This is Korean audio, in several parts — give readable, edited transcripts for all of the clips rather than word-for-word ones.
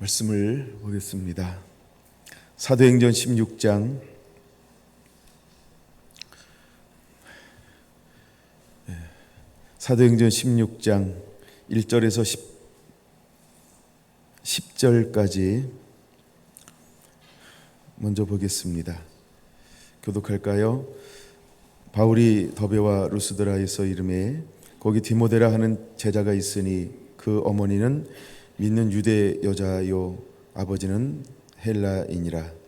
말씀을 보겠습니다. 사도행전 16장 1절에서 10절까지 먼저 보겠습니다. 교독할까요? 바울이 더베와 루스드라에서 이름에 거기 디모데라 하는 제자가 있으니 그 어머니는 믿는 유대 여자요 아버지는 헬라인이라.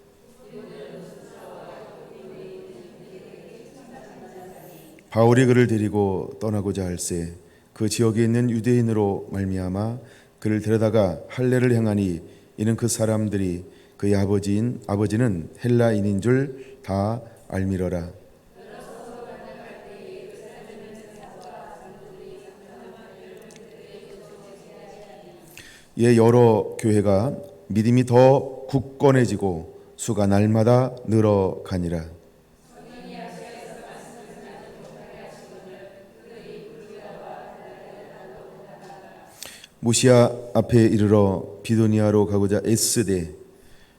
바울이 그를 데리고 떠나고자 할새 그 지역에 있는 유대인으로 말미암아 그를 데려다가 할례를 행하니 이는 그 사람들이 그의 아버지는 헬라인인 줄 다 알미러라. 예, 여러 교회가 믿음이 더 굳건해지고 수가 날마다 늘어가니라. 무시아 앞에 이르러 비두니아로 가고자 애쓰되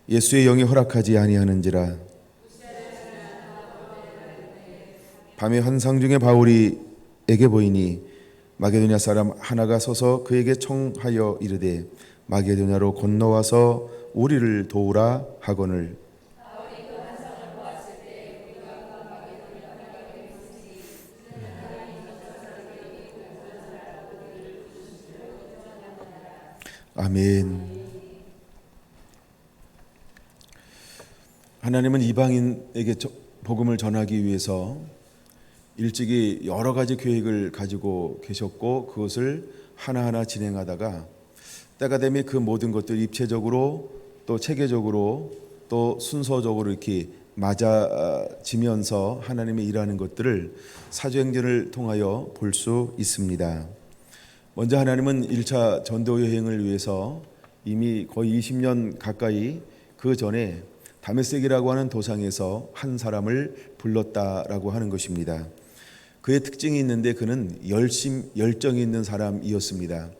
예수의 영이 허락하지 아니하는지라. 밤에 환상 중에 바울이 에게 보이니 마게도냐 사람 하나가 서서 그에게 청하여 이르되 마게도냐로 건너와서 우리를 도우라 하거늘. 아멘. 하나님은 이방인에게 복음을 전하기 위해서 일찍이 여러 가지 계획을 가지고 계셨고 그것을 하나하나 진행하다가 때가 되면 그 모든 것들이 입체적으로 또 체계적으로 또 순서적으로 이렇게 맞아지면서 하나님이 일하는 것들을 사도행전을 통하여 볼 수 있습니다. 먼저 하나님은 1차 전도 여행을 위해서 이미 거의 20년 가까이 그 전에 다메섹이라고 하는 도상에서 한 사람을 불렀다라고 하는 것입니다. 그의 특징이 있는데 그는 열정이 있는 사람이었습니다.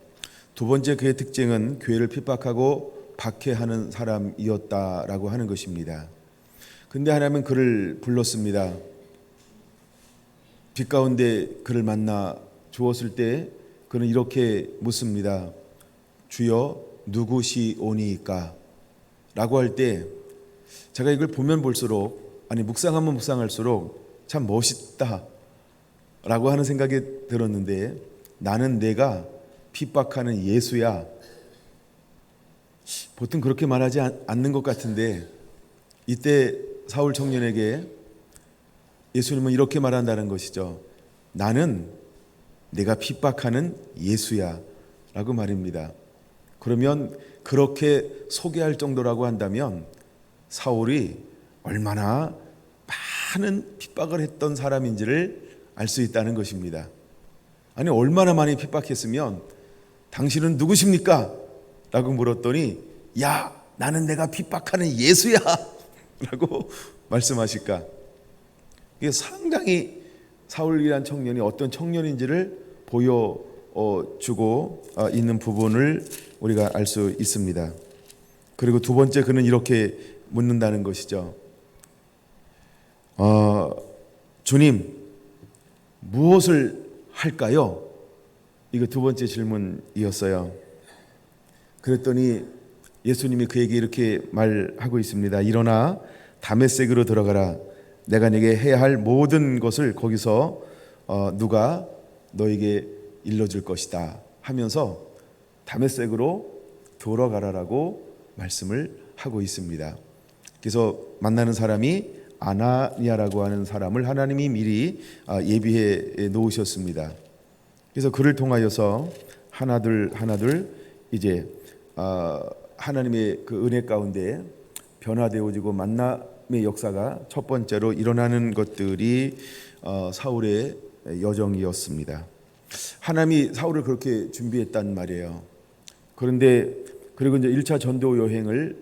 두 번째 그의 특징은 교회를 핍박하고 박해하는 사람이었다라고 하는 것입니다. 근데 하나님은 그를 불렀습니다. 빛 가운데 그를 만나 주었을 때 그는 이렇게 묻습니다. 주여 누구시오니이까? 라고 할 때 제가 이걸 보면 볼수록 묵상하면 묵상할수록 참 멋있다 라고 하는 생각이 들었는데 나는 내가 핍박하는 예수야. 보통 그렇게 말하지 않는 것 같은데 이때 사울 청년에게 예수님은 이렇게 말한다는 것이죠. 나는 내가 핍박하는 예수야 라고 말입니다. 그러면 그렇게 소개할 정도라고 한다면 사울이 얼마나 많은 핍박을 했던 사람인지를 알 수 있다는 것입니다. 아니 얼마나 많이 핍박했으면 당신은 누구십니까? 라고 물었더니 야 나는 내가 핍박하는 예수야 라고 말씀하실까. 이게 상당히 사울이란 청년이 어떤 청년인지를 보여주고 있는 부분을 우리가 알 수 있습니다. 그리고 두 번째 그는 이렇게 묻는다는 것이죠. 주님 무엇을 할까요? 이거 두 번째 질문이었어요. 그랬더니 예수님이 그에게 이렇게 말하고 있습니다. 일어나 다메섹으로 들어가라. 내가 네게 해야 할 모든 것을 거기서 누가 너에게 일러줄 것이다 하면서 다메섹으로 돌아가라라고 말씀을 하고 있습니다. 그래서 만나는 사람이 아나니아라고 하는 사람을 하나님이 미리 예비해 놓으셨습니다. 그래서 그를 통하여서 하나둘 이제 하나님의 그 은혜 가운데 변화되어지고 만남의 역사가 첫 번째로 일어나는 것들이 사울의 여정이었습니다. 하나님이 사울을 그렇게 준비했단 말이에요. 그런데 그리고 이제 1차 전도 여행을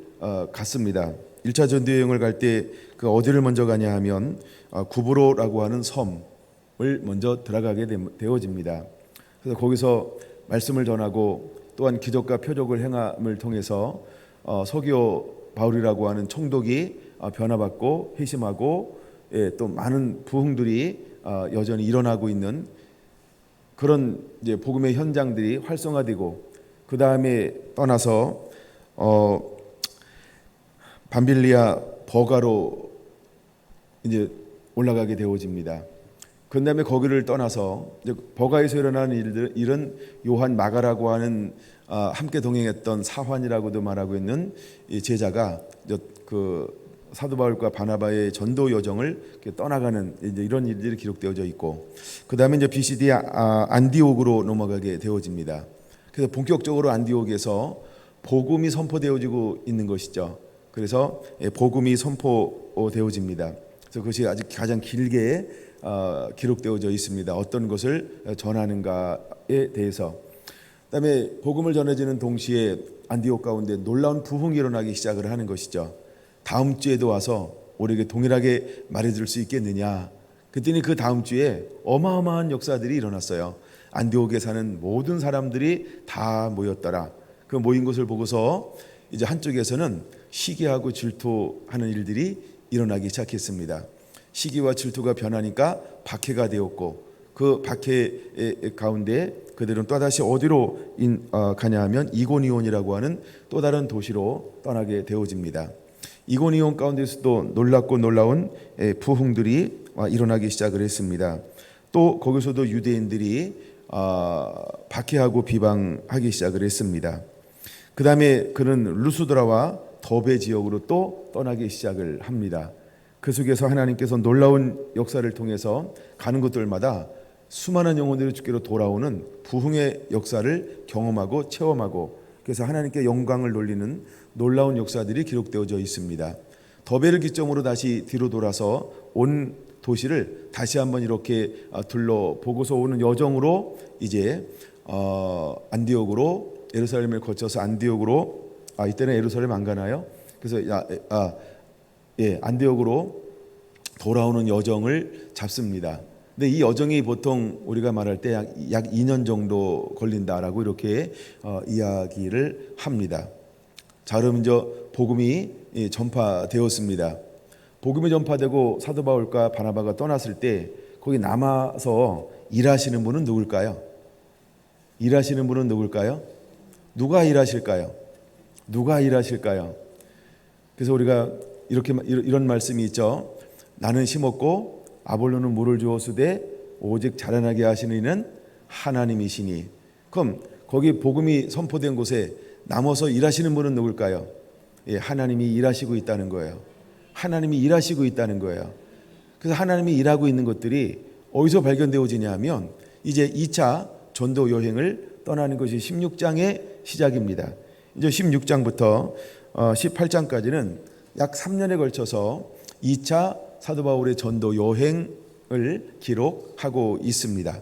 갔습니다. 1차 전도 여행을 갈 때 그 어디를 먼저 가냐 하면 구브로라고 하는 섬을 먼저 들어가게 되어집니다. 그래서 거기서 말씀을 전하고 또한 기적과 표적을 행함을 통해서 서기오 바울이라고 하는 총독이 변화받고 회심하고 또 많은 부흥들이 여전히 일어나고 있는 그런 이제 복음의 현장들이 활성화되고 그 다음에 떠나서 밤빌리아 버가로 이제 올라가게 되어집니다. 그 다음에 거기를 떠나서 이제 버가에서 일어나는 일은 요한 마가라고 하는 함께 동행했던 사환이라고도 말하고 있는 이 제자가 그 사도 바울과 바나바의 전도 여정을 떠나가는 이제 이런 일들이 기록되어져 있고 그 다음에 이제 BCD 안디옥으로 넘어가게 되어집니다. 그래서 본격적으로 안디옥에서 복음이 선포되어지고 있는 것이죠. 그래서 복음이 선포되어집니다. 그래서 그것이 아직 가장 길게 기록되어져 있습니다. 어떤 것을 전하는가에 대해서. 그다음에 복음을 전해지는 동시에 안디옥 가운데 놀라운 부흥이 일어나기 시작을 하는 것이죠. 다음 주에도 와서 우리에게 동일하게 말해줄 수 있겠느냐. 그랬더니 그 다음 주에 어마어마한 역사들이 일어났어요. 안디옥에 사는 모든 사람들이 다 모였더라. 그 모인 것을 보고서 이제 한쪽에서는 시기하고 질투하는 일들이 일어나기 시작했습니다. 시기와 질투가 변하니까 박해가 되었고 그 박해 가운데 그들은 또다시 어디로 가냐 하면 이고니온이라고 하는 또 다른 도시로 떠나게 되어집니다. 이고니온 가운데서도 놀랍고 놀라운 부흥들이 일어나기 시작을 했습니다. 또 거기서도 유대인들이 박해하고 비방하기 시작을 했습니다. 그 다음에 그는 루스드라와 더베 지역으로 또 떠나기 시작을 합니다. 그 속에서 하나님께서 놀라운 역사를 통해서 가는 곳들마다 수많은 영혼들이 주께로 돌아오는 부흥의 역사를 경험하고 체험하고 그래서 하나님께 영광을 돌리는 놀라운 역사들이 기록되어져 있습니다. 더베를 기점으로 다시 뒤로 돌아서 온 도시를 다시 한번 이렇게 둘러보고서 오는 여정으로 이제 안디옥으로 예루살렘을 거쳐서 안디옥으로 이때는 예루살렘 안 가나요? 그래서 안디옥으로 돌아오는 여정을 잡습니다. 근데 이 여정이 보통 우리가 말할 때 약 2년 정도 걸린다라고 이렇게 이야기를 합니다. 자, 그럼 이제 복음이 전파되었습니다. 복음이 전파되고 사도 바울과 바나바가 떠났을 때 거기 남아서 일하시는 분은 누굴까요? 일하시는 분은 누굴까요? 누가 일하실까요? 누가 일하실까요? 그래서 우리가 이런 말씀이 있죠. 나는 심었고 아볼로는 물을 주었으되 오직 자라나게 하시는 이는 하나님이시니. 그럼 거기 복음이 선포된 곳에 남아서 일하시는 분은 누굴까요? 하나님이 일하시고 있다는 거예요. 하나님이 일하시고 있다는 거예요. 그래서 하나님이 일하고 있는 것들이 어디서 발견되어지냐 하면 이제 2차 전도 여행을 떠나는 것이 16장의 시작입니다. 이제 16장부터 18장까지는 약 3년에 걸쳐서 2차 사도 바울의 전도 여행을 기록하고 있습니다.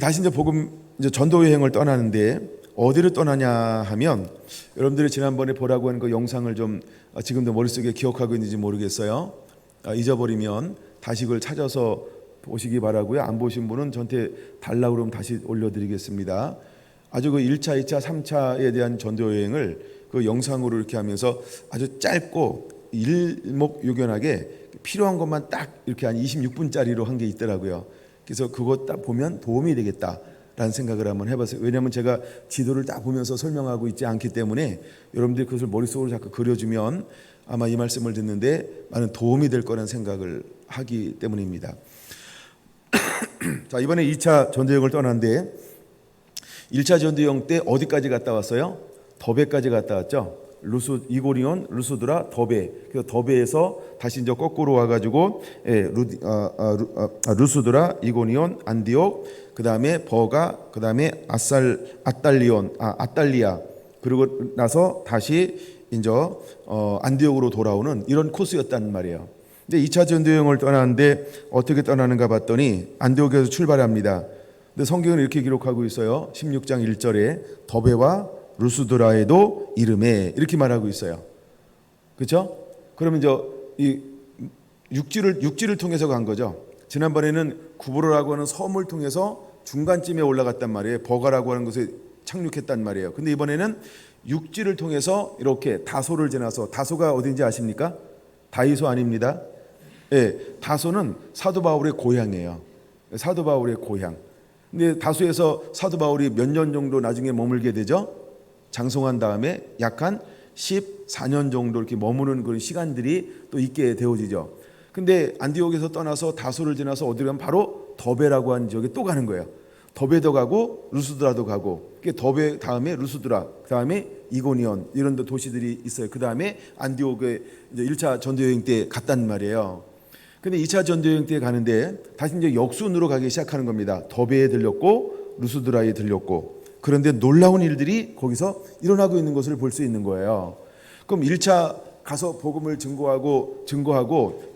다시 이제 전도 여행을 떠나는데 어디를 떠나냐 하면 여러분들이 지난번에 보라고 하는 그 영상을 좀 지금도 머릿속에 기억하고 있는지 모르겠어요. 잊어버리면 다시 그걸 찾아서 보시기 바라고요. 안 보신 분은 저한테 달라고 그러면 다시 올려드리겠습니다. 아주 그 1차, 2차, 3차에 대한 전도 여행을 그 영상으로 이렇게 하면서 아주 짧고 일목요연하게 필요한 것만 딱 이렇게 한 26분짜리로 한 게 있더라고요. 그래서 그거 딱 보면 도움이 되겠다라는 생각을 한번 해봤어요. 왜냐하면 제가 지도를 딱 보면서 설명하고 있지 않기 때문에 여러분들이 그것을 머릿속으로 자꾸 그려주면 아마 이 말씀을 듣는데 많은 도움이 될 거라는 생각을 하기 때문입니다. 자, 이번에 2차 전도여행을 떠났는데 1차 전도여행 때 어디까지 갔다 왔어요? 더베까지 갔다 왔죠. 이고니온, 루스드라, 더베. 그래서 더베에서 다시 이제 거꾸로 와가지고 루스드라, 이고니온, 안디옥, 그 다음에 버가, 그 다음에 아달리아. 그리고 나서 다시 이제 안디옥으로 돌아오는 이런 코스였단 말이에요. 근데 2차 전도여행을 떠나는데 어떻게 떠나는가 봤더니 안디옥에서 출발합니다. 근데 성경은 이렇게 기록하고 있어요. 16장 1절에 더베와 루스드라에도 이름에 이렇게 말하고 있어요. 그렇죠? 그러면 이제 이 육지를 통해서 간 거죠. 지난번에는 구브로라고 하는 섬을 통해서 중간쯤에 올라갔단 말이에요. 버가라고 하는 곳에 착륙했단 말이에요. 근데 이번에는 육지를 통해서 이렇게 다소를 지나서, 다소가 어딘지 아십니까? 다이소 아닙니다. 예, 다소는 사도 바울의 고향이에요. 사도 바울의 고향. 근데 다소에서 사도 바울이 몇 년 정도 나중에 머물게 되죠? 장성한 다음에 약 한 14년 정도 이렇게 머무는 그런 시간들이 또 있게 되어지죠. 근데 안디옥에서 떠나서 다소를 지나서 어디로 가면 바로 더베라고 하는 지역에 또 가는 거예요. 더베도 가고 루스드라도 가고, 더베 다음에 루스드라, 그 다음에 이고니온, 이런 도시들이 있어요. 그 다음에 안디옥에 이제 1차 전도 여행 때 갔단 말이에요. 근데 2차 전도 여행 때 가는데 다시 이제 역순으로 가기 시작하는 겁니다. 더베에 들렸고 루스드라에 들렸고, 그런데 놀라운 일들이 거기서 일어나고 있는 것을 볼 수 있는 거예요. 그럼 1차 가서 복음을 증거하고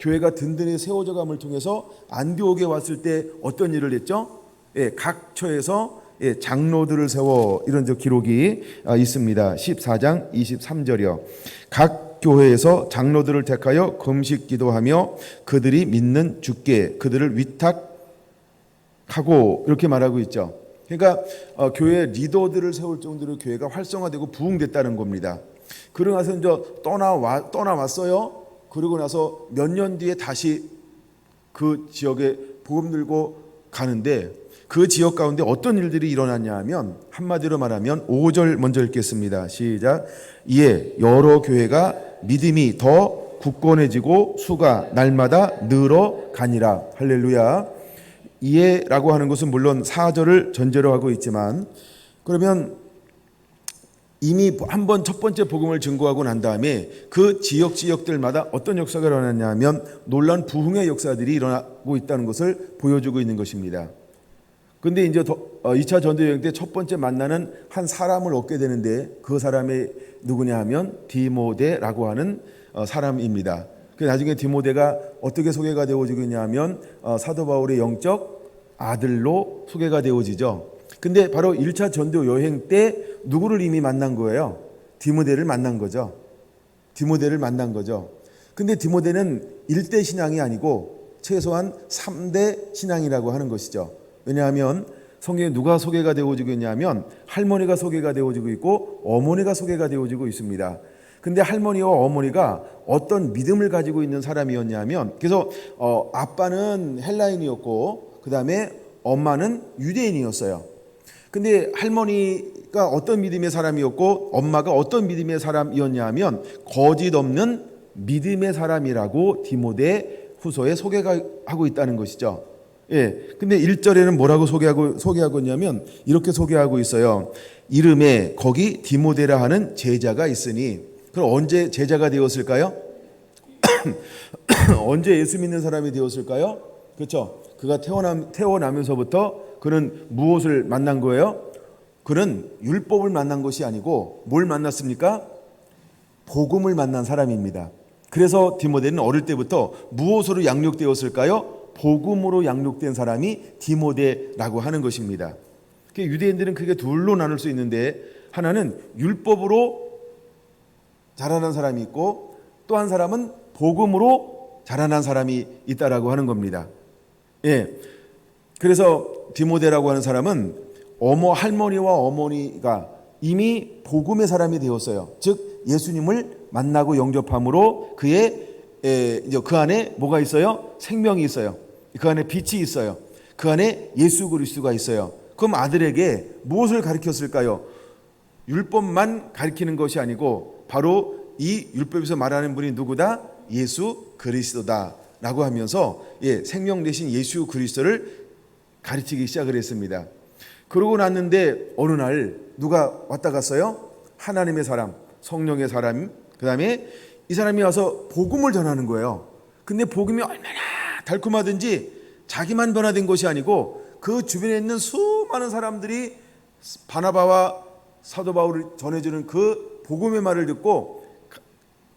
교회가 든든히 세워져 감을 통해서 안디옥에 왔을 때 어떤 일을 했죠? 예, 각 처에서 장로들을 세워, 이런 기록이 있습니다. 14장 23절이요. 각 교회에서 장로들을 택하여 금식 기도하며 그들이 믿는 주께 그들을 위탁하고, 이렇게 말하고 있죠. 그러니까 교회 리더들을 세울 정도로 교회가 활성화되고 부흥됐다는 겁니다. 그러고 나서 이제 떠나왔어요. 그러고 나서 몇 년 뒤에 다시 그 지역에 복음 들고 가는데, 그 지역 가운데 어떤 일들이 일어났냐 하면, 한마디로 말하면 5절 먼저 읽겠습니다. 시작. 이에 여러 교회가 믿음이 더 굳건해지고 수가 날마다 늘어가니라. 할렐루야. 이에라고 하는 것은 물론 4절을 전제로 하고 있지만, 그러면 이미 한번 첫 번째 복음을 증거하고 난 다음에 그 지역들마다 어떤 역사가 일어났냐 하면 놀라운 부흥의 역사들이 일어나고 있다는 것을 보여주고 있는 것입니다. 근데 이제 2차 전도 여행 때 첫 번째 만나는 한 사람을 얻게 되는데, 그 사람이 누구냐 하면 디모데라고 하는 사람입니다. 나중에 디모데가 어떻게 소개가 되어지고 있냐 하면 사도 바울의 영적 아들로 소개가 되어지죠. 근데 바로 1차 전도 여행 때 누구를 이미 만난 거예요? 디모데를 만난 거죠. 근데 디모데는 1대 신앙이 아니고 최소한 3대 신앙이라고 하는 것이죠. 왜냐하면 성경에 누가 소개가 되어지고 있냐면 할머니가 소개가 되어지고 있고 어머니가 소개가 되어지고 있습니다. 근데 할머니와 어머니가 어떤 믿음을 가지고 있는 사람이었냐면, 그래서 아빠는 헬라인이었고 그 다음에 엄마는 유대인이었어요. 근데 할머니가 어떤 믿음의 사람이었고 엄마가 어떤 믿음의 사람이었냐면 거짓 없는 믿음의 사람이라고 디모데 후서에 소개가 하고 있다는 것이죠. 예. 근데 1절에는 뭐라고 소개하고 있냐면 이렇게 소개하고 있어요. 이름에 거기 디모데라 하는 제자가 있으니. 그럼 언제 제자가 되었을까요? 언제 예수 믿는 사람이 되었을까요? 그렇죠. 그가 태어나면서부터 그는 무엇을 만난 거예요? 그는 율법을 만난 것이 아니고 뭘 만났습니까? 복음을 만난 사람입니다. 그래서 디모데는 어릴 때부터 무엇으로 양육되었을까요? 복음으로 양육된 사람이 디모데라고 하는 것입니다. 유대인들은 크게 둘로 나눌 수 있는데, 하나는 율법으로 자라난 사람이 있고 또 한 사람은 복음으로 자라난 사람이 있다라고 하는 겁니다. 예. 그래서 디모데라고 하는 사람은 할머니와 어머니가 이미 복음의 사람이 되었어요. 즉 예수님을 만나고 영접함으로 그 안에 뭐가 있어요? 생명이 있어요. 그 안에 빛이 있어요. 그 안에 예수 그리스도가 있어요. 그럼 아들에게 무엇을 가르쳤을까요? 율법만 가르치는 것이 아니고 바로 이 율법에서 말하는 분이 누구다? 예수 그리스도다 라고 하면서 생명 되신 예수 그리스도를 가르치기 시작을 했습니다. 그러고 났는데 어느 날 누가 왔다 갔어요? 하나님의 사람, 성령의 사람, 그 다음에 이 사람이 와서 복음을 전하는 거예요. 근데 복음이 얼마나 달콤하든지 자기만 변화된 것이 아니고 그 주변에 있는 수많은 사람들이 바나바와 사도 바울을 전해주는 그 복음의 말을 듣고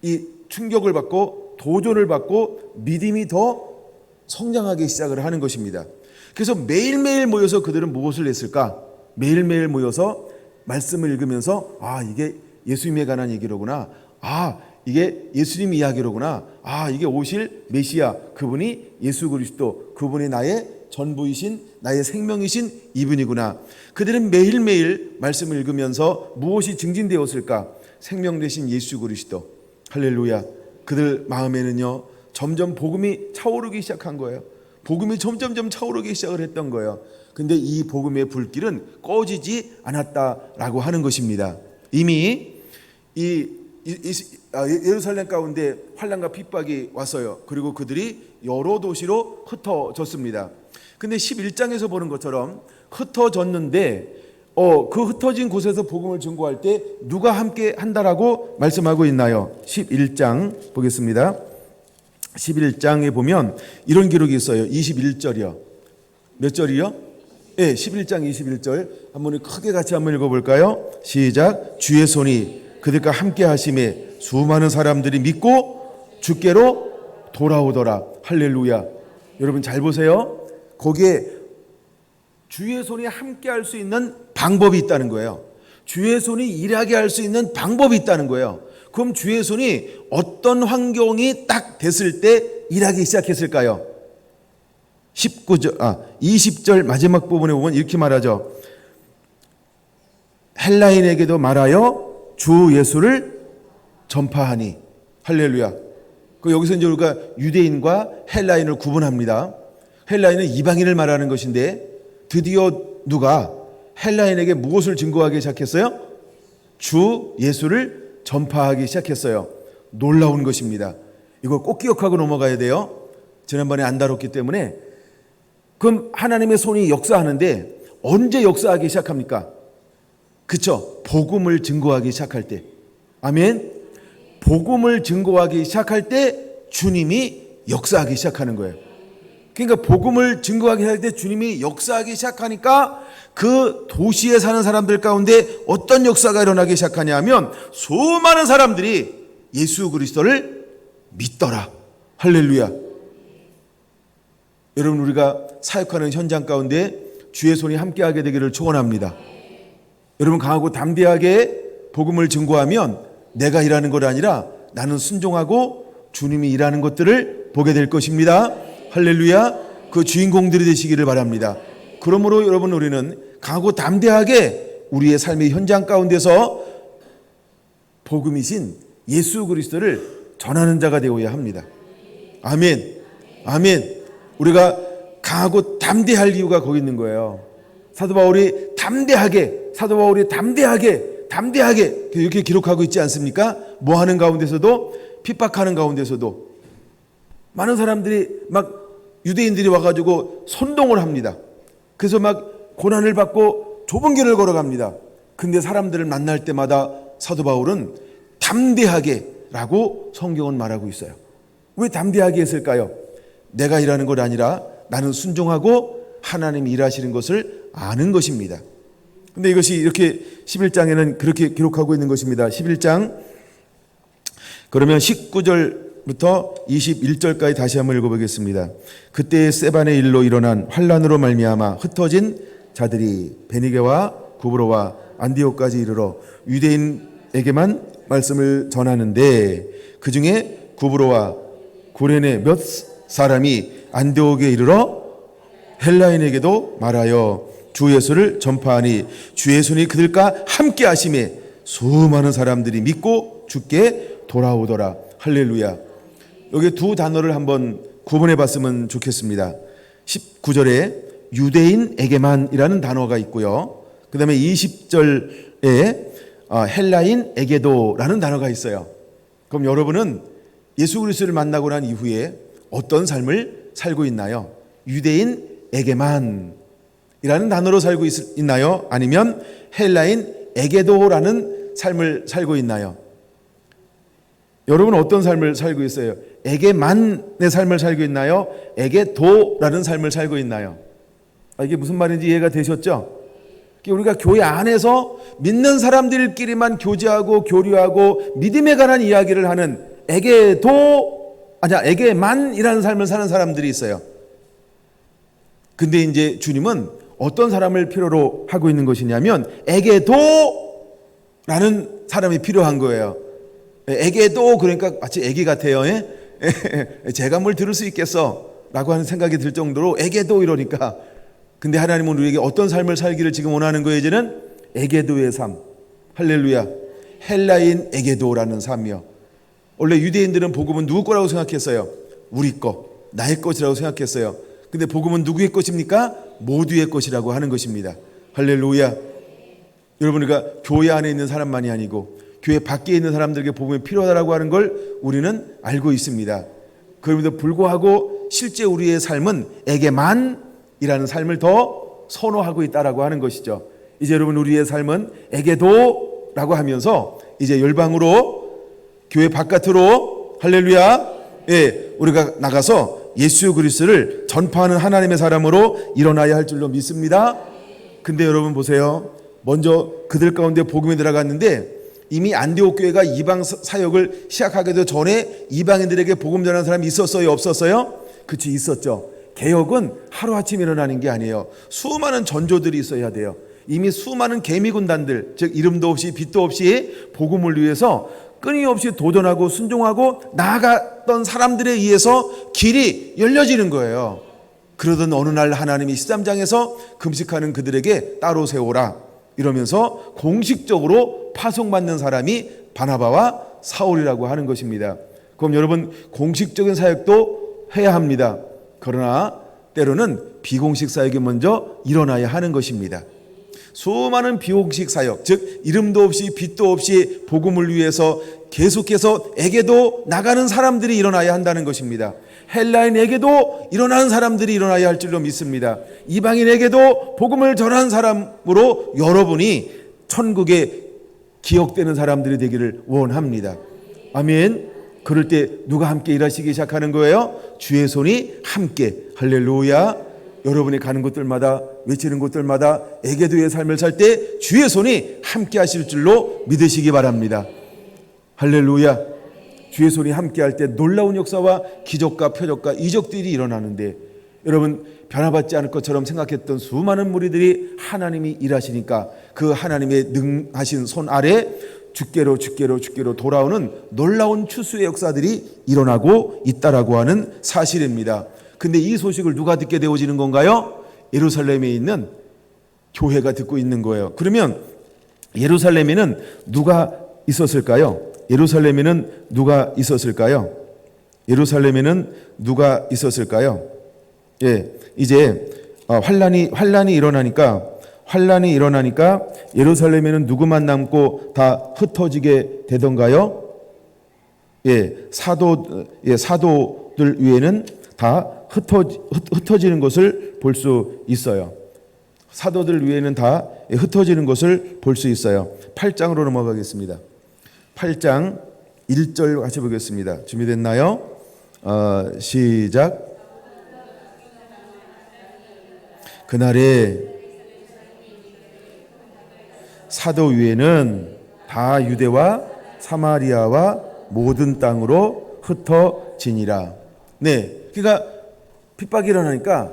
이 충격을 받고 도전을 받고 믿음이 더 성장하기 시작을 하는 것입니다. 그래서 매일매일 모여서 그들은 무엇을 했을까? 매일매일 모여서 말씀을 읽으면서 이게 예수님에 관한 얘기로구나. 이게 예수님 이야기로구나. 이게 오실 메시아, 그분이 예수 그리스도, 그분이 나의 전부이신 나의 생명이신 이분이구나. 그들은 매일매일 말씀을 읽으면서 무엇이 증진되었을까? 생명 되신 예수 그리스도. 할렐루야. 그들 마음에는요 점점 복음이 차오르기 시작한 거예요. 복음이 점점점 차오르기 시작을 했던 거예요. 근데 이 복음의 불길은 꺼지지 않았다라고 하는 것입니다. 이미 예루살렘 가운데 환난과 핍박이 왔어요. 그리고 그들이 여러 도시로 흩어졌습니다. 근데 11장에서 보는 것처럼 흩어졌는데 그 흩어진 곳에서 복음을 증거할 때 누가 함께 한다라고 말씀하고 있나요? 11장 보겠습니다. 11장에 보면 이런 기록이 있어요. 21절이요. 몇 절이요? 네, 11장 21절 한번 크게 같이 한번 읽어볼까요? 시작. 주의 손이 그들과 함께 하심에 수많은 사람들이 믿고 주께로 돌아오더라. 할렐루야. 여러분 잘 보세요. 거기에 주의 손이 함께 할 수 있는 방법이 있다는 거예요. 주의 손이 일하게 할 수 있는 방법이 있다는 거예요. 그럼 주의 손이 어떤 환경이 딱 됐을 때 일하기 시작했을까요? 20절 마지막 부분에 보면 이렇게 말하죠. 헬라인에게도 말하여 주 예수를 전파하니. 할렐루야. 여기서 이제 우리가 유대인과 헬라인을 구분합니다. 헬라인은 이방인을 말하는 것인데 드디어 누가 헬라인에게 무엇을 증거하기 시작했어요? 주 예수를 전파하기 시작했어요. 놀라운 것입니다. 이거 꼭 기억하고 넘어가야 돼요. 지난번에 안 다뤘기 때문에. 그럼 하나님의 손이 역사하는데 언제 역사하기 시작합니까? 그쵸? 복음을 증거하기 시작할 때. 아멘. 복음을 증거하기 시작할 때 주님이 역사하기 시작하는 거예요. 그러니까 복음을 증거하기 시작할 때 주님이 역사하기 시작하니까 그 도시에 사는 사람들 가운데 어떤 역사가 일어나기 시작하냐 하면 수많은 사람들이 예수 그리스도를 믿더라. 할렐루야. 여러분 우리가 사역하는 현장 가운데 주의 손이 함께하게 되기를 축원합니다. 여러분 강하고 담대하게 복음을 증거하면 내가 일하는 것 아니라 나는 순종하고 주님이 일하는 것들을 보게 될 것입니다. 할렐루야. 그 주인공들이 되시기를 바랍니다. 그러므로 여러분 우리는 강하고 담대하게 우리의 삶의 현장 가운데서 복음이신 예수 그리스도를 전하는 자가 되어야 합니다. 아멘. 아멘. 우리가 강하고 담대할 이유가 거기 있는 거예요. 사도 바울이 담대하게 이렇게 기록하고 있지 않습니까? 뭐 하는 가운데서도, 핍박하는 가운데서도 많은 사람들이 막 유대인들이 와가지고 선동을 합니다. 그래서 막 고난을 받고 좁은 길을 걸어갑니다. 근데 사람들을 만날 때마다 사도 바울은 담대하게 라고 성경은 말하고 있어요. 왜 담대하게 했을까요? 내가 일하는 것 아니라 나는 순종하고 하나님이 일하시는 것을 아는 것입니다. 근데 이것이 이렇게 11장에는 그렇게 기록하고 있는 것입니다. 11장 그러면 19절부터 21절까지 다시 한번 읽어보겠습니다. 그때 세반의 일로 일어난 환란으로 말미암아 흩어진 자들이 베니게와 구브로와 안디옥까지 이르러 유대인에게만 말씀을 전하는데 그 중에 구브로와 구레네 몇 사람이 안디옥에 이르러 헬라인에게도 말하여 주 예수를 전파하니 주의 손이 그들과 함께 하심에 수많은 사람들이 믿고 주께 돌아오더라. 할렐루야. 여기 두 단어를 한번 구분해 봤으면 좋겠습니다. 19절에 유대인에게만이라는 단어가 있고요. 그 다음에 20절에 헬라인에게도라는 단어가 있어요. 그럼 여러분은 예수 그리스도를 만나고 난 이후에 어떤 삶을 살고 있나요? 유대인에게만 이라는 단어로 살고 있나요? 아니면 헬라인에게도라는 삶을 살고 있나요? 여러분은 어떤 삶을 살고 있어요? 에게만의 삶을 살고 있나요? 에게도라는 삶을 살고 있나요? 이게 무슨 말인지 이해가 되셨죠? 우리가 교회 안에서 믿는 사람들끼리만 교제하고 교류하고 믿음에 관한 이야기를 하는 에게만이라는 삶을 사는 사람들이 있어요. 근데 이제 주님은 어떤 사람을 필요로 하고 있는 것이냐면 에게도라는 사람이 필요한 거예요. 에게도 그러니까 마치 애기 같아요. 제가 뭘 들을 수 있겠어? 라고 하는 생각이 들 정도로 에게도 이러니까, 근데 하나님은 우리에게 어떤 삶을 살기를 지금 원하는 거예요. 이제는 에게도의 삶, 할렐루야, 헬라인 에게도라는 삶이요. 원래 유대인들은 복음은 누구 거라고 생각했어요? 우리 거, 나의 것이라고 생각했어요. 근데 복음은 누구의 것입니까? 모두의 것이라고 하는 것입니다. 할렐루야. 여러분, 우리가 교회 안에 있는 사람만이 아니고 교회 밖에 있는 사람들에게 복음이 필요하다고 하는 걸 우리는 알고 있습니다. 그럼에도 불구하고 실제 우리의 삶은 에게만이라는 삶을 더 선호하고 있다라고 하는 것이죠. 이제 여러분, 우리의 삶은 에게도라고 하면서 이제 열방으로, 교회 바깥으로, 할렐루야, 예, 우리가 나가서 예수 그리스도를 전파하는 하나님의 사람으로 일어나야 할 줄로 믿습니다. 근데 여러분 보세요. 먼저 그들 가운데 복음이 들어갔는데 이미 안디옥 교회가 이방 사역을 시작하기도 전에 이방인들에게 복음 전하는 사람이 있었어요, 없었어요? 그치, 있었죠. 개혁은 하루아침에 일어나는 게 아니에요. 수많은 전조들이 있어야 돼요. 이미 수많은 개미군단들, 즉 이름도 없이 빛도 없이 복음을 위해서 끊임없이 도전하고 순종하고 나아갔던 사람들에 의해서 길이 열려지는 거예요. 그러던 어느 날 하나님이 13장에서 금식하는 그들에게 따로 세워라 이러면서 공식적으로 파송받는 사람이 바나바와 사울이라고 하는 것입니다. 그럼 여러분, 공식적인 사역도 해야 합니다. 그러나 때로는 비공식 사역이 먼저 일어나야 하는 것입니다. 수많은 비공식 사역, 즉 이름도 없이 빛도 없이 복음을 위해서 계속해서 에게도 나가는 사람들이 일어나야 한다는 것입니다. 헬라인에게도 일어나는 사람들이 일어나야 할 줄로 믿습니다. 이방인에게도 복음을 전하는 사람으로 여러분이 천국에 기억되는 사람들이 되기를 원합니다. 아멘. 그럴 때 누가 함께 일하시기 시작하는 거예요? 주의 손이 함께. 할렐루야. 여러분이 가는 곳들마다, 외치는 곳들마다 에게도의 삶을 살 때 주의 손이 함께 하실 줄로 믿으시기 바랍니다. 할렐루야. 주의 손이 함께 할 때 놀라운 역사와 기적과 표적과 이적들이 일어나는데, 여러분, 변화받지 않을 것처럼 생각했던 수많은 무리들이 하나님이 일하시니까 그 하나님의 능하신 손 아래 주께로 돌아오는 놀라운 추수의 역사들이 일어나고 있다라고 하는 사실입니다. 근데 이 소식을 누가 듣게 되어지는 건가요? 예루살렘에 있는 교회가 듣고 있는 거예요. 그러면 예루살렘에는 누가 있었을까요? 예루살렘에는 누가 있었을까요? 예루살렘에는 누가 있었을까요? 예, 이제 환란이 일어나니까 예루살렘에는 누구만 남고 다 흩어지게 되던가요? 사도들 위에는 다 흩어지는 것을 볼 수 있어요. 사도들 위에는 다 흩어지는 것을 볼 수 있어요. 8장으로 넘어가겠습니다. 8장 1절 같이 보겠습니다. 준비됐나요? 시작. 그날에 사도 위에는 다 유대와 사마리아와 모든 땅으로 흩어지니라. 네, 그러니까 핍박이 일어나니까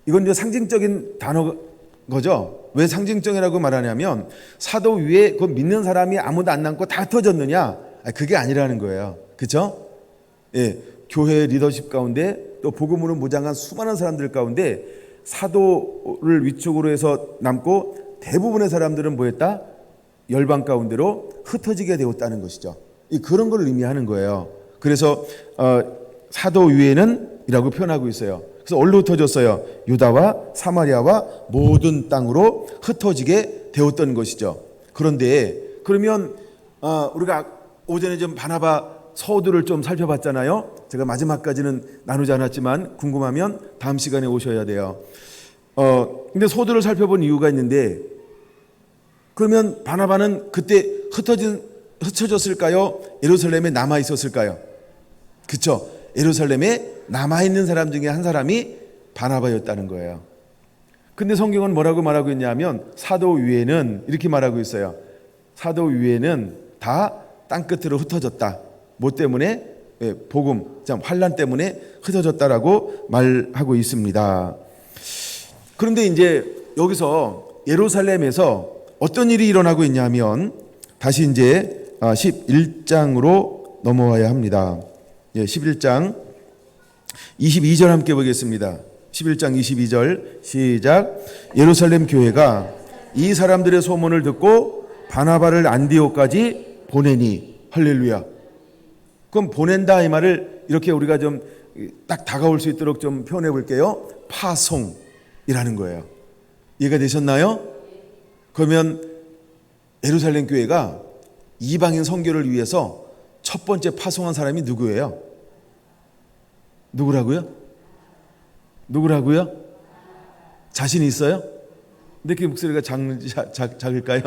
이건 이제 상징적인 단어거죠. 왜 상징적이라고 말하냐면 사도 위에 그 믿는 사람이 아무도 안 남고 다 흩어졌느냐? 그게 아니라는 거예요. 그렇죠? 예, 교회 리더십 가운데 또 복음으로 무장한 수많은 사람들 가운데 사도를 위축으로 해서 남고 대부분의 사람들은 뭐였다? 열방 가운데로 흩어지게 되었다는 것이죠. 그런 걸 의미하는 거예요. 그래서 사도 위에는 이라고 표현하고 있어요. 그래서 어디로 흩어졌어요? 유다와 사마리아와 모든 땅으로 흩어지게 되었던 것이죠. 그런데 그러면 우리가 오전에 좀 바나바 서두를 좀 살펴봤잖아요. 제가 마지막까지는 나누지 않았지만 궁금하면 다음 시간에 오셔야 돼요. 근데 서두를 살펴본 이유가 있는데, 그러면 바나바는 그때 흩어졌을까요? 예루살렘에 남아 있었을까요? 그렇죠. 예루살렘에 남아있는 사람 중에 한 사람이 바나바였다는 거예요. 근데 성경은 뭐라고 말하고 있냐면 사도 위에는 이렇게 말하고 있어요. 사도 위에는 다 땅끝으로 흩어졌다. 뭐 때문에? 복음, 환란 때문에 흩어졌다라고 말하고 있습니다. 그런데 이제 여기서 예루살렘에서 어떤 일이 일어나고 있냐면 다시 이제 11장으로 넘어와야 합니다. 11장 22절 함께 보겠습니다. 11장 22절 시작. 예루살렘 교회가 이 사람들의 소문을 듣고 바나바를 안디옥까지 보내니. 할렐루야. 그럼 보낸다 이 말을 이렇게 우리가 좀 딱 다가올 수 있도록 좀 표현해 볼게요. 파송이라는 거예요. 이해가 되셨나요? 그러면 예루살렘 교회가 이방인 선교를 위해서 첫 번째 파송한 사람이 누구예요? 누구라고요? 자신 있어요? 근데 이렇게 목소리가 작을까요?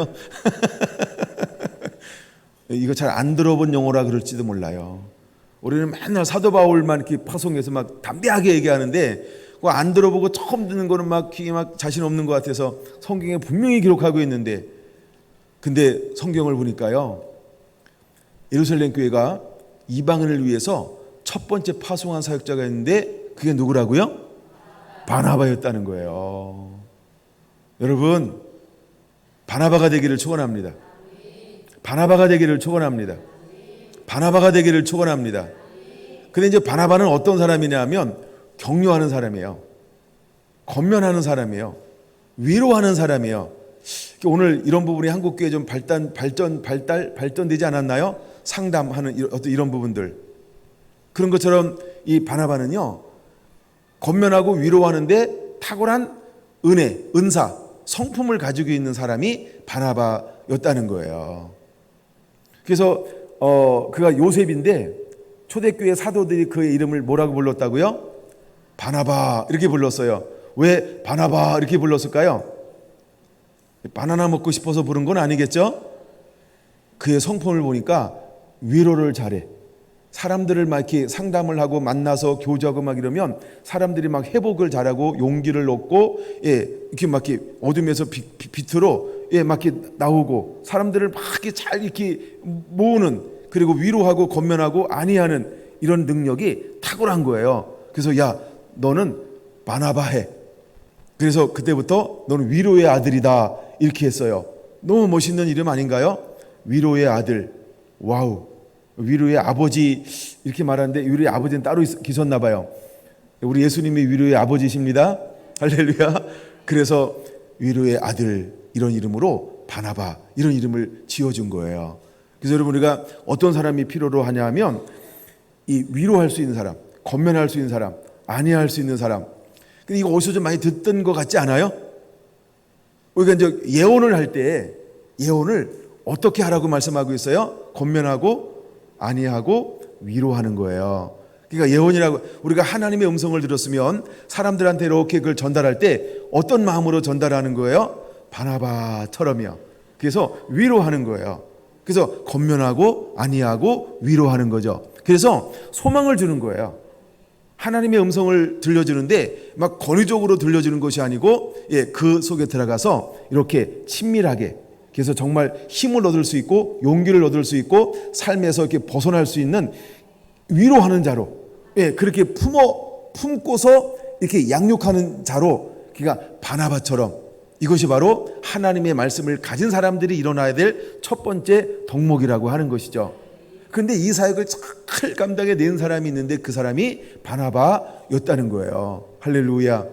이거 잘 안 들어본 용어라 그럴지도 몰라요. 우리는 맨날 사도 바울만 이렇게 파송해서 막 담대하게 얘기하는데 그거 안 들어보고 처음 듣는 거는 막 귀에 막 자신 없는 것 같아서 성경에 분명히 기록하고 있는데, 근데 성경을 보니까요, 예루살렘 교회가 이방인을 위해서 첫 번째 파송한 사역자가 있는데 그게 누구라고요? 바나바였다는 거예요. 여러분, 바나바가 되기를 축원합니다. 바나바가 되기를 축원합니다. 바나바가 되기를 축원합니다. 근데 이제 바나바는 어떤 사람이냐면 격려하는 사람이에요. 권면하는 사람이에요. 위로하는 사람이에요. 오늘 이런 부분이 한국 교회 좀 발전되지 않았나요? 상담하는 이런 부분들. 그런 것처럼 이 바나바는요, 권면하고 위로하는데 탁월한 은혜, 은사, 성품을 가지고 있는 사람이 바나바였다는 거예요. 그래서 그가 요셉인데 초대교회 사도들이 그의 이름을 뭐라고 불렀다고요? 바나바 이렇게 불렀어요. 왜 바나바 이렇게 불렀을까요? 바나나 먹고 싶어서 부른 건 아니겠죠? 그의 성품을 보니까 위로를 잘해. 사람들을 막 이렇게 상담을 하고 만나서 교제하고 막 이러면 사람들이 막 회복을 잘하고 용기를 얻고, 이렇게 막 이렇게 어둠에서 빛으로 막 이렇게 나오고 사람들을 막 이렇게 잘 이렇게 모으는, 그리고 위로하고 권면하고 안위하는 이런 능력이 탁월한 거예요. 그래서 야, 너는 바나바 해. 그래서 그때부터 너는 위로의 아들이다 이렇게 했어요. 너무 멋있는 이름 아닌가요? 위로의 아들. 와우. 위로의 아버지 이렇게 말하는데 위로의 아버지는 따로 계셨나 봐요. 우리 예수님이 위로의 아버지십니다. 할렐루야. 그래서 위로의 아들 이런 이름으로 바나바 이런 이름을 지어준 거예요. 그래서 여러분, 우리가 어떤 사람이 필요로 하냐 하면 이 위로할 수 있는 사람, 권면할 수 있는 사람, 안위할 수 있는 사람. 근데 이거 어디서 좀 많이 듣던 것 같지 않아요? 우리가 이제 예언을 할 때 예언을 어떻게 하라고 말씀하고 있어요? 권면하고 안위하고 위로하는 거예요. 그러니까 예언이라고, 우리가 하나님의 음성을 들었으면 사람들한테 이렇게 그걸 전달할 때 어떤 마음으로 전달하는 거예요? 바나바처럼요. 그래서 위로하는 거예요. 그래서 권면하고 안위하고 위로하는 거죠. 그래서 소망을 주는 거예요. 하나님의 음성을 들려주는데 막 권위적으로 들려주는 것이 아니고, 그 속에 들어가서 이렇게 친밀하게, 그래서 정말 힘을 얻을 수 있고 용기를 얻을 수 있고 삶에서 이렇게 벗어날 수 있는 위로하는 자로, 그렇게 품고서 이렇게 양육하는 자로, 그러니까 바나바처럼, 이것이 바로 하나님의 말씀을 가진 사람들이 일어나야 될 첫 번째 덕목이라고 하는 것이죠. 그런데 이 사역을 잘 감당해 낸 사람이 있는데 그 사람이 바나바였다는 거예요. 할렐루야.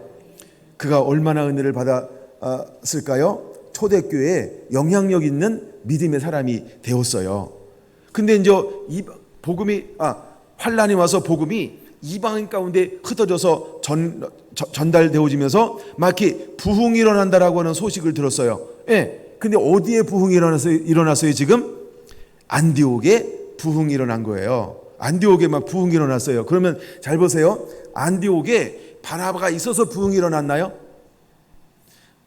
그가 얼마나 은혜를 받았을까요? 초대교회에 영향력 있는 믿음의 사람이 되었어요. 근데 이제 이 복음이 환란이 와서 복음이 이방인 가운데 흩어져서 전달되어지면서 막 이렇게 부흥이 일어난다라고 하는 소식을 들었어요. 근데 어디에 부흥이 일어났어요 지금? 안디옥에 부흥이 일어난 거예요. 안디옥에 막 부흥이 일어났어요. 그러면 잘 보세요. 안디옥에 바나바가 있어서 부흥이 일어났나요?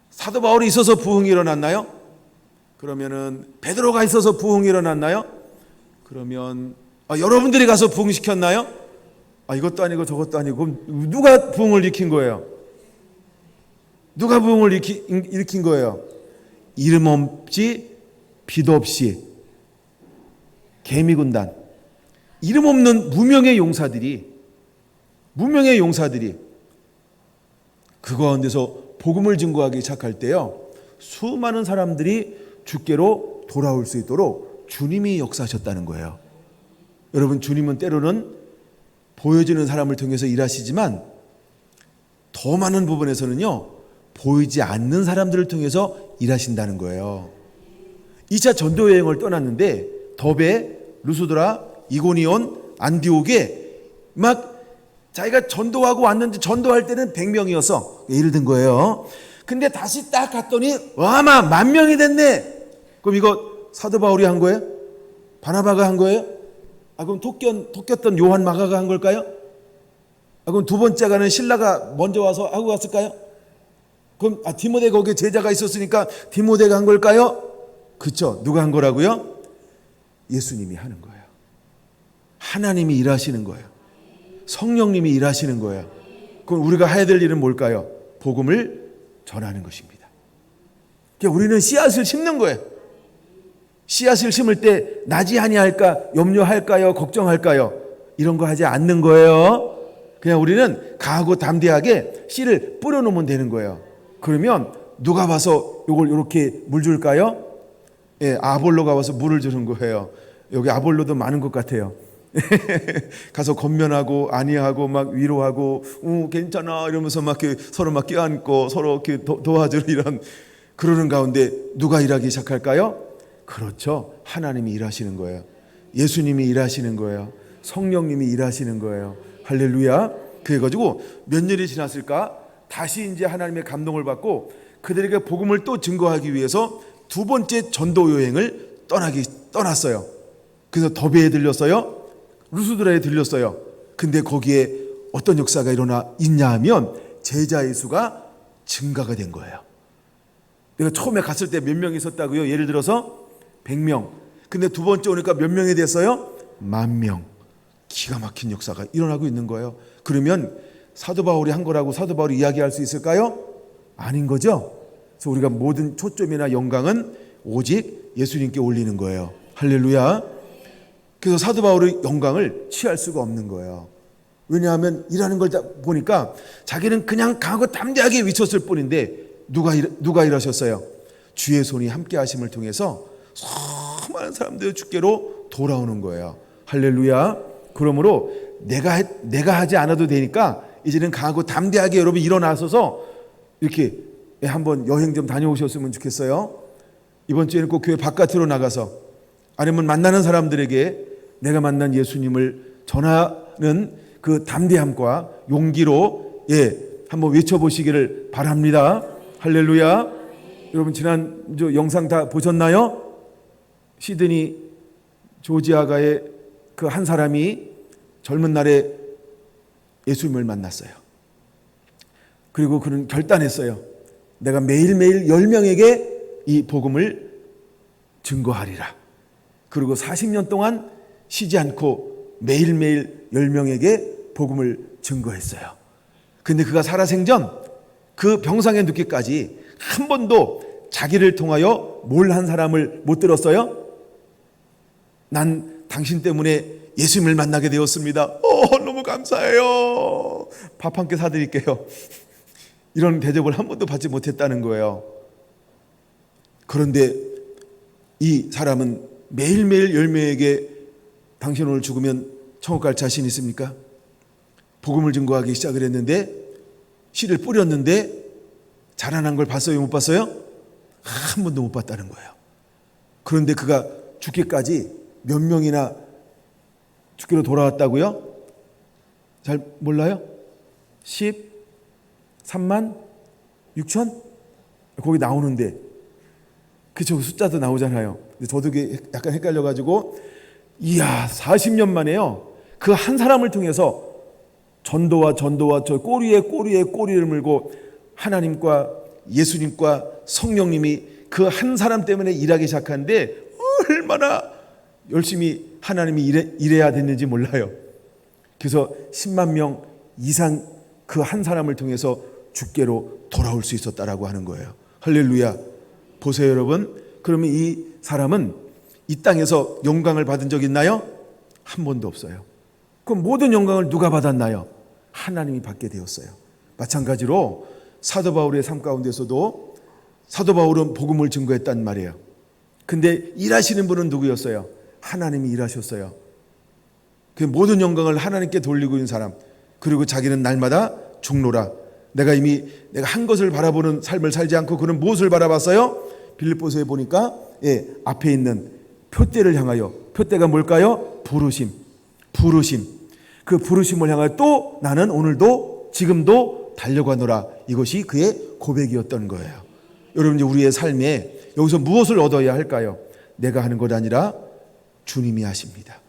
사도 바울이 있어서 부흥이 일어났나요? 그러면은 베드로가 있어서 부흥이 일어났나요? 그러면 여러분들이 가서 부흥시켰나요? 이것도 아니고 저것도 아니고. 그럼 누가 부흥을 일으킨 거예요? 누가 부흥을 일으킨 거예요? 이름 없이 빛 없이 개미군단, 이름 없는 무명의 용사들이 그 가운데서 복음을 증거하기 시작할 때요, 수많은 사람들이 주께로 돌아올 수 있도록 주님이 역사하셨다는 거예요. 여러분, 주님은 때로는 보여지는 사람을 통해서 일하시지만 더 많은 부분에서는요, 보이지 않는 사람들을 통해서 일하신다는 거예요. 2차 전도 여행을 떠났는데 더베, 루스드라, 이고니온, 안디옥에 막 자기가 전도하고 왔는데 전도할 때는 100명이어서 예를 든 거예요. 근데 다시 딱 갔더니 와마 10,000명이 됐네. 그럼 이거 사도 바울이 한 거예요? 바나바가 한 거예요? 그럼 토꼈던 요한 마가가 한 걸까요? 그럼 두 번째 가는 신라가 먼저 와서 하고 갔을까요? 그럼 디모데 거기에 제자가 있었으니까 디모데가 한 걸까요? 그렇죠. 누가 한 거라고요? 예수님이 하는 거예요. 하나님이 일하시는 거예요. 성령님이 일하시는 거예요. 그럼 우리가 해야 될 일은 뭘까요? 복음을 전하는 것입니다. 그러니까 우리는 씨앗을 심는 거예요. 씨앗을 심을 때 나지 아니할까, 염려할까요, 걱정할까요? 이런 거 하지 않는 거예요. 그냥 우리는 강하고 담대하게 씨를 뿌려놓으면 되는 거예요. 그러면 누가 와서 이걸 이렇게 물 줄까요? 예, 아볼로가 와서 물을 주는 거예요. 여기 아볼로도 많은 것 같아요. 가서 권면하고 안위하고 막 위로하고 괜찮아 이러면서 막 서로 막 껴안고 서로 도와주는 이런 그러는 가운데 누가 일하기 시작할까요? 그렇죠. 하나님이 일하시는 거예요. 예수님이 일하시는 거예요. 성령님이 일하시는 거예요. 할렐루야. 그래가지고 몇 년이 지났을까? 다시 이제 하나님의 감동을 받고 그들에게 복음을 또 증거하기 위해서 두 번째 전도 여행을 떠났어요. 그래서 더베에 들렸어요. 루스드라에 들렸어요. 근데 거기에 어떤 역사가 있냐 하면 제자의 수가 증가가 된 거예요. 내가 처음에 갔을 때 몇 명 있었다고요? 예를 들어서 100명. 근데 두 번째 오니까 몇 명이 됐어요? 10,000명. 기가 막힌 역사가 일어나고 있는 거예요. 그러면 사도 바울이 한 거라고 사도 바울이 이야기할 수 있을까요? 아닌 거죠. 그래서 우리가 모든 초점이나 영광은 오직 예수님께 올리는 거예요. 할렐루야. 그래서 사도 바울의 영광을 취할 수가 없는 거예요. 왜냐하면 일하는 걸 보니까 자기는 그냥 강하고 담대하게 외쳤을 뿐인데 누가 일하셨어요? 주의 손이 함께 하심을 통해서 수많은 사람들이 주께로 돌아오는 거예요. 할렐루야. 그러므로 내가 하지 않아도 되니까 이제는 강하고 담대하게 여러분 일어나셔서 이렇게 한번 여행 좀 다녀오셨으면 좋겠어요. 이번 주에는 꼭 교회 바깥으로 나가서 아니면 만나는 사람들에게 내가 만난 예수님을 전하는 그 담대함과 용기로 한번 외쳐보시기를 바랍니다. 할렐루야. 여러분 지난 영상 다 보셨나요? 시드니 조지아가의 그 한 사람이 젊은 날에 예수님을 만났어요. 그리고 그는 결단했어요. 내가 매일매일 10명에게 이 복음을 증거하리라. 그리고 40년 동안 쉬지 않고 매일매일 10명에게 복음을 증거했어요. 근데 그가 살아생전 그 병상에 눕기까지 한 번도 자기를 통하여 뭘 한 사람을 못 들었어요? 난 당신 때문에 예수님을 만나게 되었습니다. 너무 감사해요. 밥 한 끼 사드릴게요. 이런 대접을 한 번도 받지 못했다는 거예요. 그런데 이 사람은 매일매일 10명에게 당신 오늘 죽으면 천국 갈 자신 있습니까? 복음을 증거하기 시작을 했는데 씨를 뿌렸는데 자라난 걸 봤어요? 못 봤어요? 한 번도 못 봤다는 거예요. 그런데 그가 죽기까지 몇 명이나 주께로 돌아왔다고요? 잘 몰라요? 13만 6천? 거기 나오는데 그쵸, 숫자도 나오잖아요. 근데 저도 약간 헷갈려가지고 이야 40년 만에요 그 한 사람을 통해서 전도와 저 꼬리를 물고 하나님과 예수님과 성령님이 그 한 사람 때문에 일하기 시작하는데 얼마나 열심히 하나님이 일해야 됐는지 몰라요. 그래서 10만 명 이상 그 한 사람을 통해서 주께로 돌아올 수 있었다라고 하는 거예요. 할렐루야. 보세요 여러분. 그러면 이 사람은 이 땅에서 영광을 받은 적 있나요? 한 번도 없어요. 그럼 모든 영광을 누가 받았나요? 하나님이 받게 되었어요. 마찬가지로 사도 바울의 삶 가운데서도 사도 바울은 복음을 증거했단 말이에요. 근데 일하시는 분은 누구였어요? 하나님이 일하셨어요. 그 모든 영광을 하나님께 돌리고 있는 사람, 그리고 자기는 날마다 죽노라. 내가 한 것을 바라보는 삶을 살지 않고 그는 무엇을 바라봤어요? 빌립보서에 보니까 앞에 있는 표대를 향하여, 표대가 뭘까요? 부르심. 그 부르심을 향하여 또 나는 오늘도 지금도 달려가노라. 이것이 그의 고백이었던 거예요. 여러분, 이제 우리의 삶에 여기서 무엇을 얻어야 할까요? 내가 하는 것 아니라 주님이 하십니다.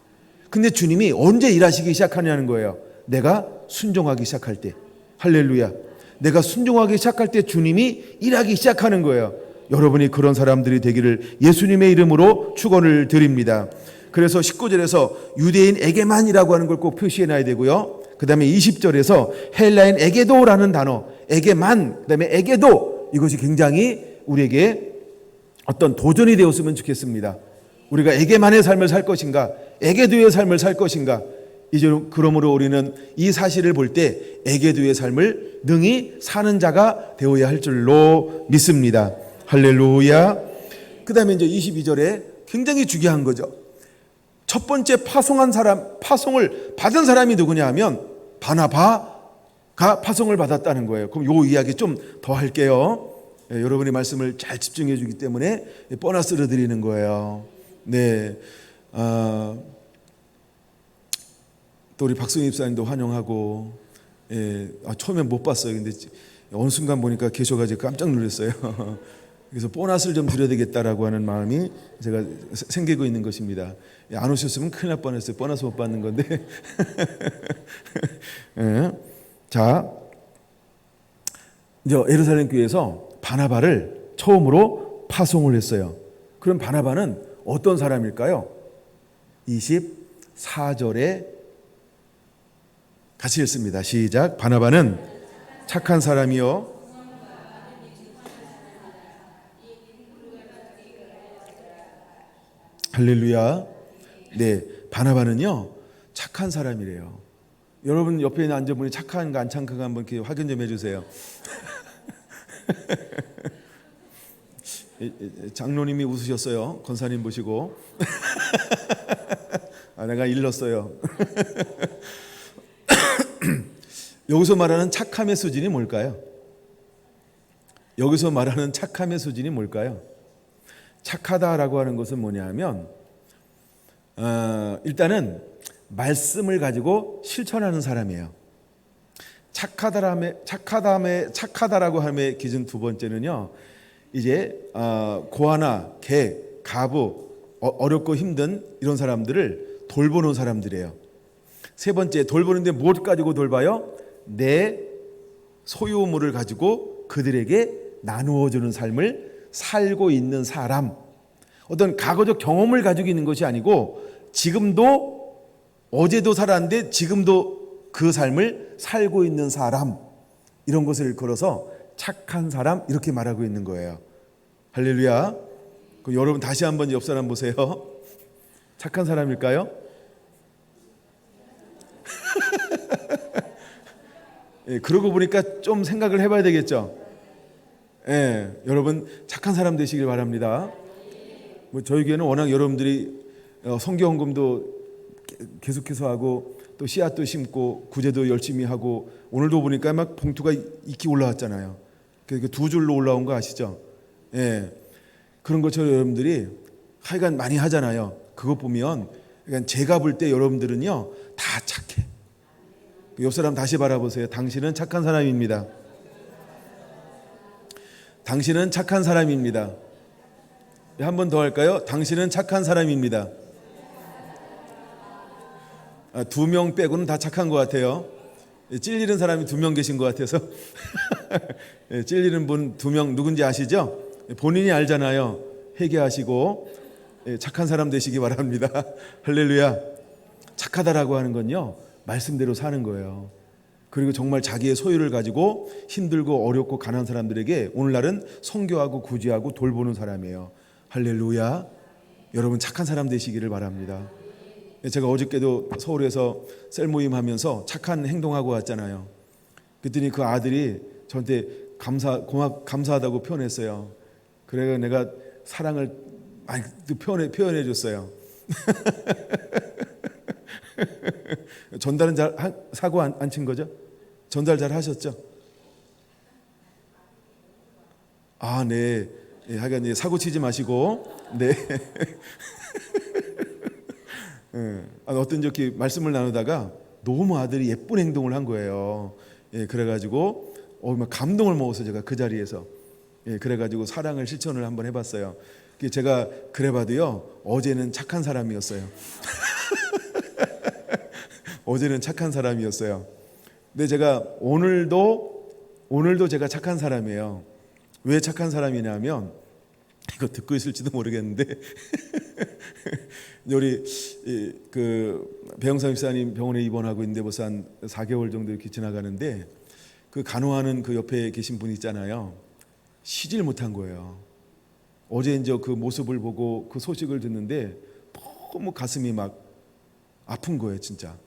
근데 주님이 언제 일하시기 시작하냐는 거예요. 내가 순종하기 시작할 때. 할렐루야. 내가 순종하기 시작할 때 주님이 일하기 시작하는 거예요. 여러분이 그런 사람들이 되기를 예수님의 이름으로 축원을 드립니다. 그래서 19절에서 유대인에게만이라고 하는 걸 꼭 표시해 놔야 되고요. 그 다음에 20절에서 헬라인에게도라는 단어, 에게만, 그 다음에 에게도, 이것이 굉장히 우리에게 어떤 도전이 되었으면 좋겠습니다. 우리가 에게만의 삶을 살 것인가, 에게도의 삶을 살 것인가. 이제 그러므로 우리는 이 사실을 볼 때 에게도의 삶을 능히 사는 자가 되어야 할 줄로 믿습니다. 할렐루야. 그 다음에 이제 22절에 굉장히 중요한 거죠. 첫 번째 파송을 받은 사람이 누구냐 하면 바나바가 파송을 받았다는 거예요. 그럼 요 이야기 좀 더 할게요. 여러분이 말씀을 잘 집중해 주기 때문에 보너스를 드리는 거예요. 네. 또 우리 박성희 입사님도 환영하고, 처음엔 못 봤어요. 근데 어느 순간 보니까 계셔가지고 깜짝 놀랐어요. 그래서 보너스를 좀 드려야 되겠다라고 하는 마음이 제가 생기고 있는 것입니다. 안 오셨으면 큰일 날 뻔했어요. 보너스 못 받는 건데. 자, 이제 예루살렘 교회에서 바나바를 처음으로 파송을 했어요. 그럼 바나바는 어떤 사람일까요? 24절에 같이 읽습니다. 시작. 바나바는 착한 사람이요. 할렐루야. 네, 바나바는요 착한 사람이래요. 여러분 옆에 있는 앉아보니 착한가 안 착한가 한번 이렇게 확인 좀 해주세요. 장로님이 웃으셨어요. 권사님 보시고. 내가 일렀어요. 여기서 말하는 착함의 수준이 뭘까요? 여기서 말하는 착함의 수준이 뭘까요? 착하다라고 하는 것은 뭐냐 하면 일단은 말씀을 가지고 실천하는 사람이에요. 착하다라고 함의 기준 두 번째는요, 이제 고아나 개, 가부, 어렵고 힘든 이런 사람들을 돌보는 사람들이에요. 세 번째, 돌보는데 무엇 가지고 돌봐요? 내 소유물을 가지고 그들에게 나누어 주는 삶을 살고 있는 사람. 어떤 과거적 경험을 가지고 있는 것이 아니고 지금도, 어제도 살았는데 지금도 그 삶을 살고 있는 사람, 이런 것을 걸어서 착한 사람, 이렇게 말하고 있는 거예요. 할렐루야. 그럼 여러분 다시 한번 옆 사람 보세요. 착한 사람일까요? 그러고 보니까 좀 생각을 해봐야 되겠죠. 여러분 착한 사람 되시길 바랍니다. 저희 교회는 워낙 여러분들이 성경헌금도 계속해서 하고 또 씨앗도 심고 구제도 열심히 하고, 오늘도 보니까 막 봉투가 익히 올라왔잖아요. 두 줄로 올라온 거 아시죠? 그런 것처럼 여러분들이 하여간 많이 하잖아요. 그것 보면 제가 볼 때 여러분들은요 다 착해. 옆 사람 다시 바라보세요. 당신은 착한 사람입니다. 당신은 착한 사람입니다. 한 번 더 할까요? 당신은 착한 사람입니다. 두 명 빼고는 다 착한 것 같아요. 찔리는 사람이 2명 계신 것 같아서. 찔리는 분 2명 누군지 아시죠? 본인이 알잖아요. 회개하시고 착한 사람 되시기 바랍니다. 할렐루야. 착하다라고 하는 건요, 말씀대로 사는 거예요. 그리고 정말 자기의 소유를 가지고 힘들고 어렵고 가난한 사람들에게 오늘날은 선교하고 구제하고 돌보는 사람이에요. 할렐루야. 여러분 착한 사람 되시기를 바랍니다. 제가 어저께도 서울에서 셀 모임 하면서 착한 행동하고 왔잖아요. 그랬더니 그 아들이 저한테 감사하다고 표현했어요. 그래서 내가 사랑을 많이 표현해 줬어요. 전달은 사고 안 친 거죠? 전달 잘 하셨죠? 아, 네. 예, 하여간 사고 치지 마시고, 네. 예, 어떤 이렇게 말씀을 나누다가 너무 아들이 예쁜 행동을 한 거예요. 예, 그래가지고 막 감동을 먹어서 제가 그 자리에서 그래가지고 사랑을 실천을 한번 해봤어요. 제가 그래봐도요, 어제는 착한 사람이었어요. 어제는 착한 사람이었어요. 근데 제가 오늘도 제가 착한 사람이에요. 왜 착한 사람이냐면, 이거 듣고 있을지도 모르겠는데 우리 그 배영삼 집사님 병원에 입원하고 있는데 벌써 한 4개월 정도 이렇게 지나가는데, 그 간호하는 그 옆에 계신 분 있잖아요. 쉬질 못한 거예요. 어제 이제 그 모습을 보고 그 소식을 듣는데 너무 가슴이 막 아픈 거예요, 진짜.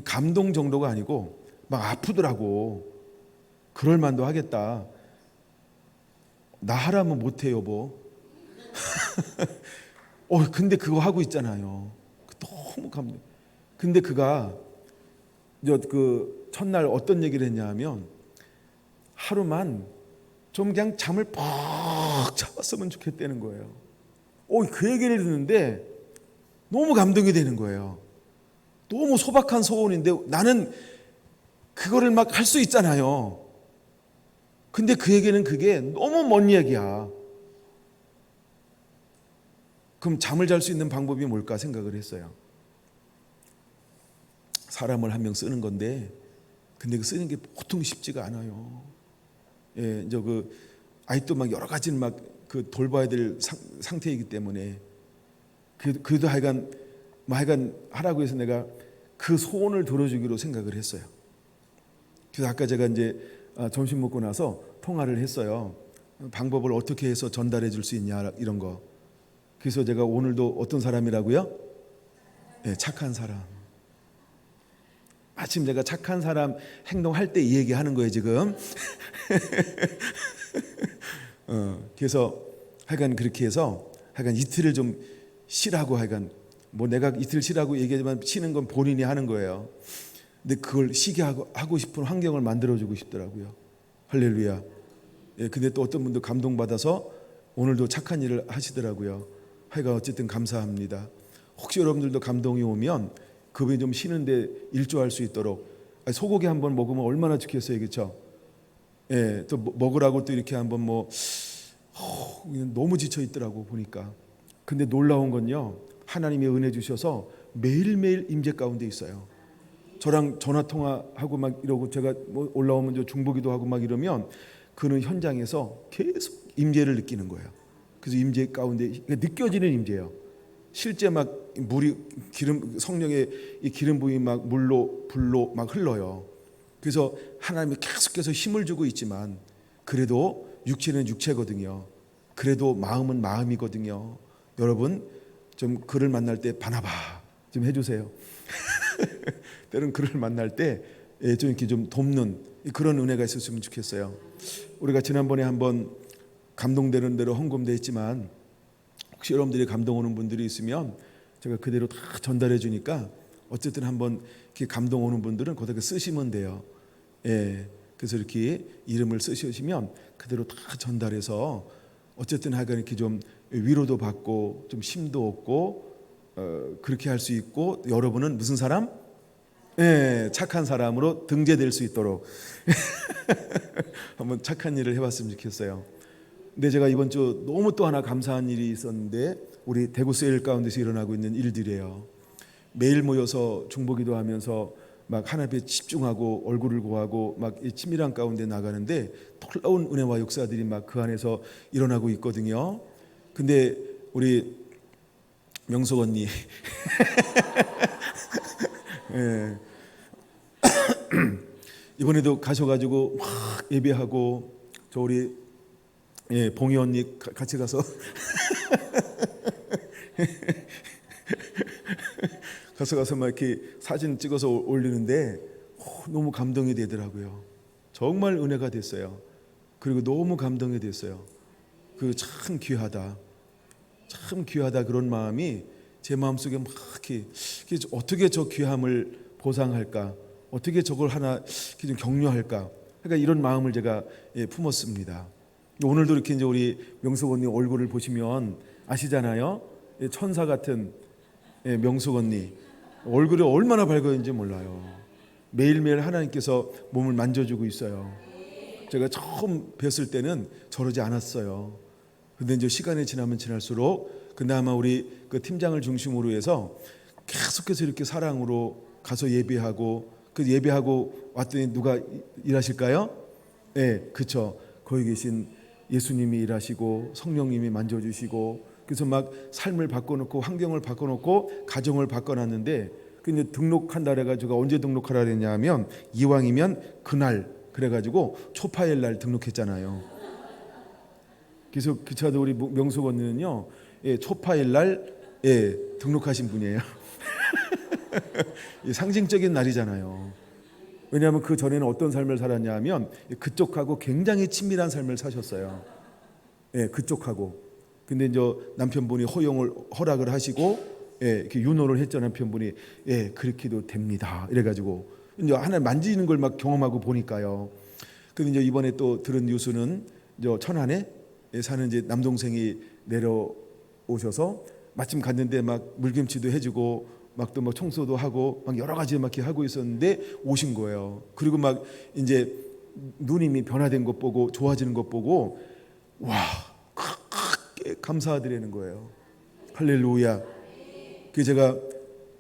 감동 정도가 아니고 막 아프더라고. 그럴 만도 하겠다. 나 하라면 못해, 여보. 근데 그거 하고 있잖아요. 너무 감동. 근데 그가 그 첫날 어떤 얘기를 했냐면, 하루만 좀 그냥 잠을 퍽 자봤으면 좋겠다는 거예요. 그 얘기를 듣는데 너무 감동이 되는 거예요. 너무 소박한 소원인데 나는 그거를 막 할 수 있잖아요. 근데 그에게는 그게 너무 먼 얘기야. 그럼 잠을 잘 수 있는 방법이 뭘까 생각을 했어요. 사람을 한 명 쓰는 건데, 근데 그 쓰는 게 보통 쉽지가 않아요. 예, 이제 그 아이도 막 여러 가지는 막 그 돌봐야 될 상태이기 때문에, 그래도 하여간 하라고 해서 내가 그 소원을 들어주기로 생각을 했어요. 그래서 아까 제가 이제 점심 먹고 나서 통화를 했어요. 방법을 어떻게 해서 전달해 줄 수 있냐, 이런 거. 그래서 제가 오늘도 어떤 사람이라고요? 네, 착한 사람. 마침 제가 착한 사람 행동할 때 이 얘기하는 거예요, 지금. 그래서 하여간 그렇게 해서 하여간 이틀을 좀 쉬라고, 하여간 뭐 내가 이틀 쉬라고 얘기하지만 쉬는 건 본인이 하는 거예요. 근데 그걸 쉬게 하고 싶은 환경을 만들어주고 싶더라고요. 할렐루야. 예, 근데 또 어떤 분도 감동받아서 오늘도 착한 일을 하시더라고요. 하여간 어쨌든 감사합니다. 혹시 여러분들도 감동이 오면 그분이 좀 쉬는데 일조할 수 있도록, 소고기 한번 먹으면 얼마나 좋겠어요, 그렇죠? 예, 또 먹으라고 또 이렇게 한번 너무 지쳐 있더라고 보니까. 근데 놀라운 건요, 하나님이 은혜 주셔서 매일매일 임재 가운데 있어요. 저랑 전화 통화하고 막 이러고, 제가 뭐 올라오면 중보기도 하고 막 이러면 그는 현장에서 계속 임재를 느끼는 거예요. 그래서 임재 가운데 느껴지는 임재예요. 실제 막 물이 성령의 이 기름 부음이 막 물로 불로 막 흘러요. 그래서 하나님이 계속해서 힘을 주고 있지만, 그래도 육체는 육체거든요. 그래도 마음은 마음이거든요. 여러분 좀 그를 만날 때 바나바 좀 해주세요. 때론 그를 만날 때 좀 이렇게 좀 돕는 그런 은혜가 있었으면 좋겠어요. 우리가 지난번에 한번 감동되는 대로 헌금도 했지만, 혹시 여러분들이 감동 오는 분들이 있으면 제가 그대로 다 전달해 주니까, 어쨌든 한번 이렇게 감동 오는 분들은 거기다 쓰시면 돼요. 예, 그래서 이렇게 이름을 쓰시면 그대로 다 전달해서 어쨌든 하여간 이렇게 좀 위로도 받고 좀 힘도 얻고 그렇게 할 수 있고, 여러분은 무슨 사람? 예, 착한 사람으로 등재될 수 있도록 한번 착한 일을 해봤으면 좋겠어요. 근데 제가 이번 주 너무 또 하나 감사한 일이 있었는데, 우리 대구 세일 가운데서 일어나고 있는 일들이에요. 매일 모여서 중보기도 하면서 막 하나님 앞에 집중하고 얼굴을 구하고 막 이 치밀한 가운데 나가는데, 놀라운 은혜와 역사들이 막 그 안에서 일어나고 있거든요. 근데 우리 명석 언니 예. 이번에도 가셔가지고 막 예배하고, 저 우리 봉희 언니 같이 가서 가서 막 이렇게 사진 찍어서 올리는데 너무 감동이 되더라고요. 정말 은혜가 됐어요. 그리고 너무 감동이 됐어요. 그 참 귀하다, 참 귀하다, 그런 마음이 제 마음속에 막 이렇게 어떻게 저 귀함을 보상할까, 어떻게 저걸 하나 이렇게 좀 격려할까, 그러니까 이런 마음을 제가 품었습니다. 오늘도 이렇게 이제 우리 명숙 언니 얼굴을 보시면 아시잖아요. 천사 같은 명숙 언니 얼굴이 얼마나 밝은지 몰라요. 매일매일 하나님께서 몸을 만져주고 있어요. 제가 처음 뵀을 때는 저러지 않았어요. 근데 이제 시간이 지나면 지날수록 그나마 우리 그 팀장을 중심으로 해서 계속해서 이렇게 사랑으로 가서 예배하고, 그 예배하고 왔더니 누가 일하실까요? 네, 그렇죠. 거기 계신 예수님이 일하시고 성령님이 만져주시고, 그래서 막 삶을 바꿔놓고 환경을 바꿔놓고 가정을 바꿔놨는데, 근데 등록한다 그래가지고 언제 등록하라 그랬냐면 이왕이면 그날 그래가지고 초파일 날 등록했잖아요. 그래서 그 차도 우리 명숙 언니는요, 초파일 날 등록하신 분이에요. 상징적인 날이잖아요. 왜냐하면 그 전에는 어떤 삶을 살았냐면 그쪽하고 굉장히 친밀한 삶을 사셨어요. 그쪽하고. 근데 이제 남편분이 허락을 하시고 이렇게 윤호를 했죠. 남편분이 그렇게도 됩니다. 이래가지고 이제 하나 만지는 걸 막 경험하고 보니까요. 근데 이제 이번에 또 들은 뉴스는 천안에 사는 이제 남동생이 내려오셔서 마침 갔는데 막 물김치도 해주고 막 또 막 청소도 하고 막 여러 가지 막 이렇게 하고 있었는데 오신 거예요. 그리고 막 이제 누님이 변화된 것 보고 좋아지는 것 보고 와, 감사드리는 거예요. 할렐루야. 그 제가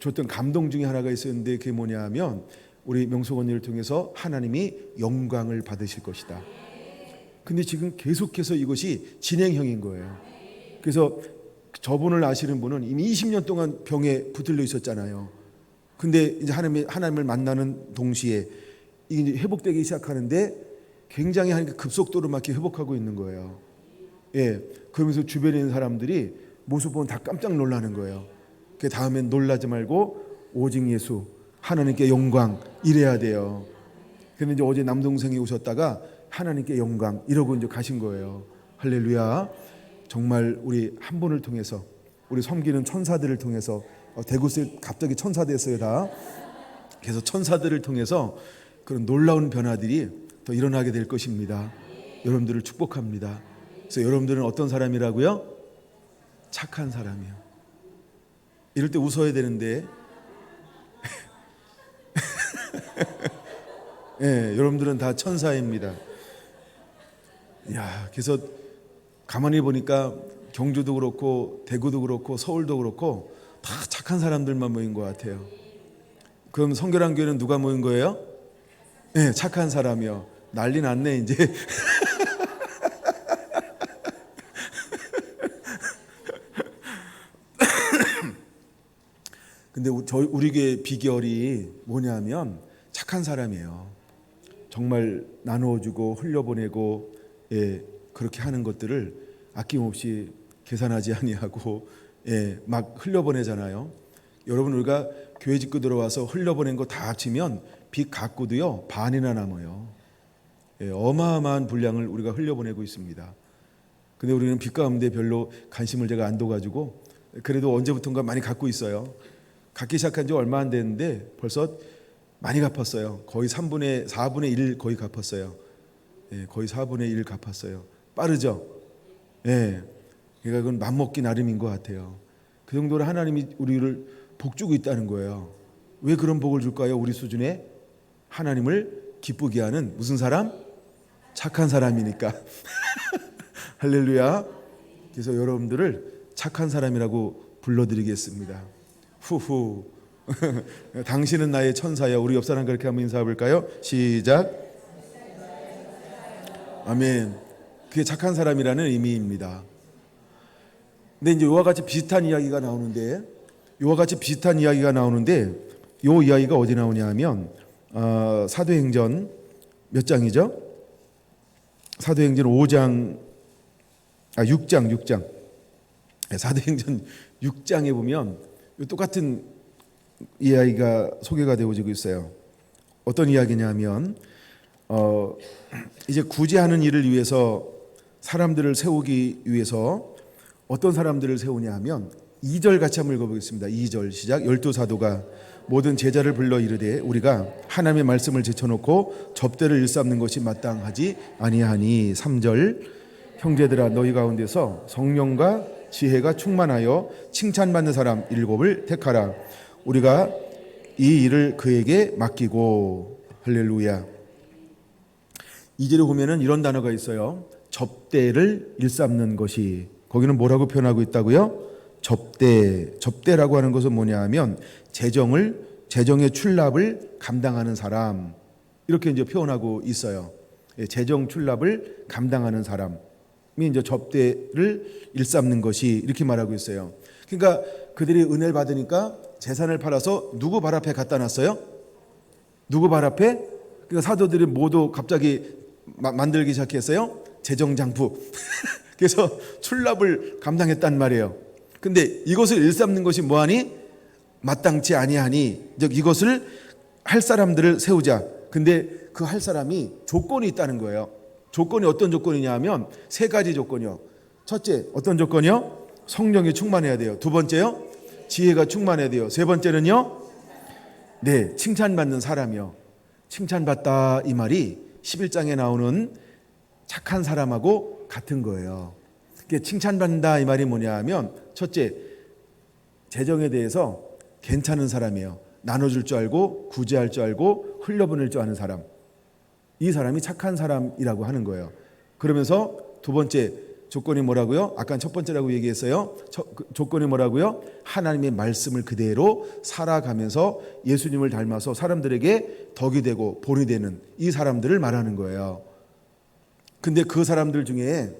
줬던 감동 중에 하나가 있었는데 그게 뭐냐면 우리 명숙 언니를 통해서 하나님이 영광을 받으실 것이다. 근데 지금 계속해서 이것이 진행형인 거예요. 그래서 저분을 아시는 분은 이미 20년 동안 병에 붙들려 있었잖아요. 근데 이제 하나님을 만나는 동시에 이게 회복되기 시작하는데 굉장히 하니까 급속도로 막 이렇게 회복하고 있는 거예요. 그러면서 주변에 있는 사람들이 모습 보면 다 깜짝 놀라는 거예요. 그 다음엔 놀라지 말고 오직 예수, 하나님께 영광 이래야 돼요. 그런데 이제 어제 남동생이 오셨다가 하나님께 영광 이러고 이제 가신 거예요. 할렐루야. 정말 우리 한 분을 통해서 우리 섬기는 천사들을 통해서 대구에 갑자기 천사 됐어요 다. 그래서 천사들을 통해서 그런 놀라운 변화들이 더 일어나게 될 것입니다. 여러분들을 축복합니다. 그래서 여러분들은 어떤 사람이라고요? 착한 사람이요. 이럴 때 웃어야 되는데 여러분들은 다 천사입니다. 그래서 가만히 보니까 경주도 그렇고 대구도 그렇고 서울도 그렇고 다 착한 사람들만 모인 것 같아요. 그럼 성결한 교회는 누가 모인 거예요? 착한 사람이요. 난리 났네 이제. 근데 우리 교회 비결이 뭐냐면 착한 사람이에요. 정말 나누어주고 흘려보내고 그렇게 하는 것들을 아낌없이 계산하지 아니하고 막 흘려보내잖아요. 여러분 우리가 교회 짓고 들어와서 흘려보낸 거 다 합치면 빚 갚고도요 반이나 남아요. 어마어마한 분량을 우리가 흘려보내고 있습니다. 근데 우리는 빚 갚는데 별로 관심을 제가 안 둬가지고 그래도 언제부턴가 많이 갚고 있어요. 갚기 시작한 지 얼마 안 됐는데 벌써 많이 갚았어요. 거의 4분의 1 거의 갚았어요. 거의 4분의 1 갚았어요. 빠르죠? 그러니까 그건 맘먹기 나름인 것 같아요. 그 정도로 하나님이 우리를 복 주고 있다는 거예요. 왜 그런 복을 줄까요? 우리 수준에 하나님을 기쁘게 하는 무슨 사람? 착한 사람이니까. 할렐루야. 그래서 여러분들을 착한 사람이라고 불러드리겠습니다. 후후. 당신은 나의 천사야. 우리 옆 사람 그렇게 한번 인사해 볼까요? 시작. 아멘. 그게 착한 사람이라는 의미입니다. 근데 이제 이와 같이 비슷한 이야기가 나오는데, 이 이야기가 어디 나오냐면 사도행전 몇 장이죠? 사도행전 6장. 사도행전 6장에 보면 똑같은 이야기가 소개가 되어지고 있어요. 어떤 이야기냐면 이제 구제하는 일을 위해서 사람들을 세우기 위해서 어떤 사람들을 세우냐 하면 2절 같이 한번 읽어보겠습니다. 2절 시작. 열두 사도가 모든 제자를 불러 이르되 우리가 하나님의 말씀을 제쳐놓고 접대를 일삼는 것이 마땅하지 아니하니. 3절 형제들아 너희 가운데서 성령과 지혜가 충만하여 칭찬받는 사람 7을 택하라. 우리가 이 일을 그에게 맡기고. 할렐루야. 2절에 보면은 이런 단어가 있어요. 접대를 일삼는 것이. 거기는 뭐라고 표현하고 있다고요? 접대라고 하는 것은 뭐냐 하면 재정의 출납을 감당하는 사람, 이렇게 이제 표현하고 있어요. 재정 출납을 감당하는 사람이 이제 접대를 일삼는 것이, 이렇게 말하고 있어요. 그러니까 그들이 은혜를 받으니까 재산을 팔아서 누구 발 앞에 갖다 놨어요? 누구 발 앞에? 그러니까 사도들이 모두 갑자기 만들기 시작했어요. 재정장부. 그래서 출납을 감당했단 말이에요. 근데 이것을 일삼는 것이 뭐하니? 마땅치 아니하니. 즉 이것을 할 사람들을 세우자. 근데 그 할 사람이 조건이 있다는 거예요. 조건이 어떤 조건이냐 하면 3가지 조건이요. 첫째, 어떤 조건이요? 성령이 충만해야 돼요. 두 번째요, 지혜가 충만해야 돼요. 세 번째는요, 네, 칭찬받는 사람이요. 칭찬받다, 이 말이 11장에 나오는 착한 사람하고 같은 거예요. 칭찬받는다 이 말이 뭐냐 하면, 첫째, 재정에 대해서 괜찮은 사람이에요. 나눠줄 줄 알고, 구제할 줄 알고, 흘려보낼 줄 아는 사람. 이 사람이 착한 사람이라고 하는 거예요. 그러면서 두 번째 조건이 뭐라고요? 아까 첫 번째라고 얘기했어요. 조건이 뭐라고요? 하나님의 말씀을 그대로 살아가면서 예수님을 닮아서 사람들에게 덕이 되고 본이 되는 이 사람들을 말하는 거예요. 근데 그 사람들 중에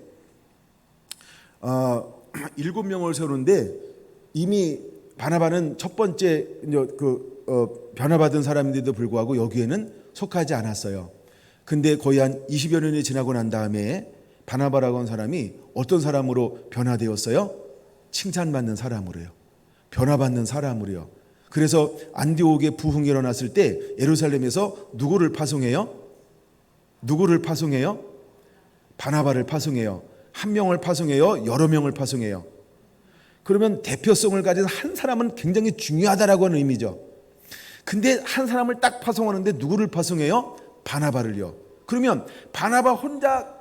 7명을 세우는데, 이미 바나바는 첫 번째 변화받은 사람인데도 불구하고 여기에는 속하지 않았어요. 근데 거의 한 20여 년이 지나고 난 다음에 바나바라고 하는 사람이 어떤 사람으로 변화되었어요? 칭찬받는 사람으로요. 변화받는 사람으로요. 그래서 안디옥에 부흥이 일어났을 때 예루살렘에서 누구를 파송해요? 누구를 파송해요? 바나바를 파송해요. 한 명을 파송해요? 여러 명을 파송해요? 그러면 대표성을 가진 한 사람은 굉장히 중요하다라고 하는 의미죠. 근데 한 사람을 딱 파송하는데 누구를 파송해요? 바나바를요. 그러면 바나바 혼자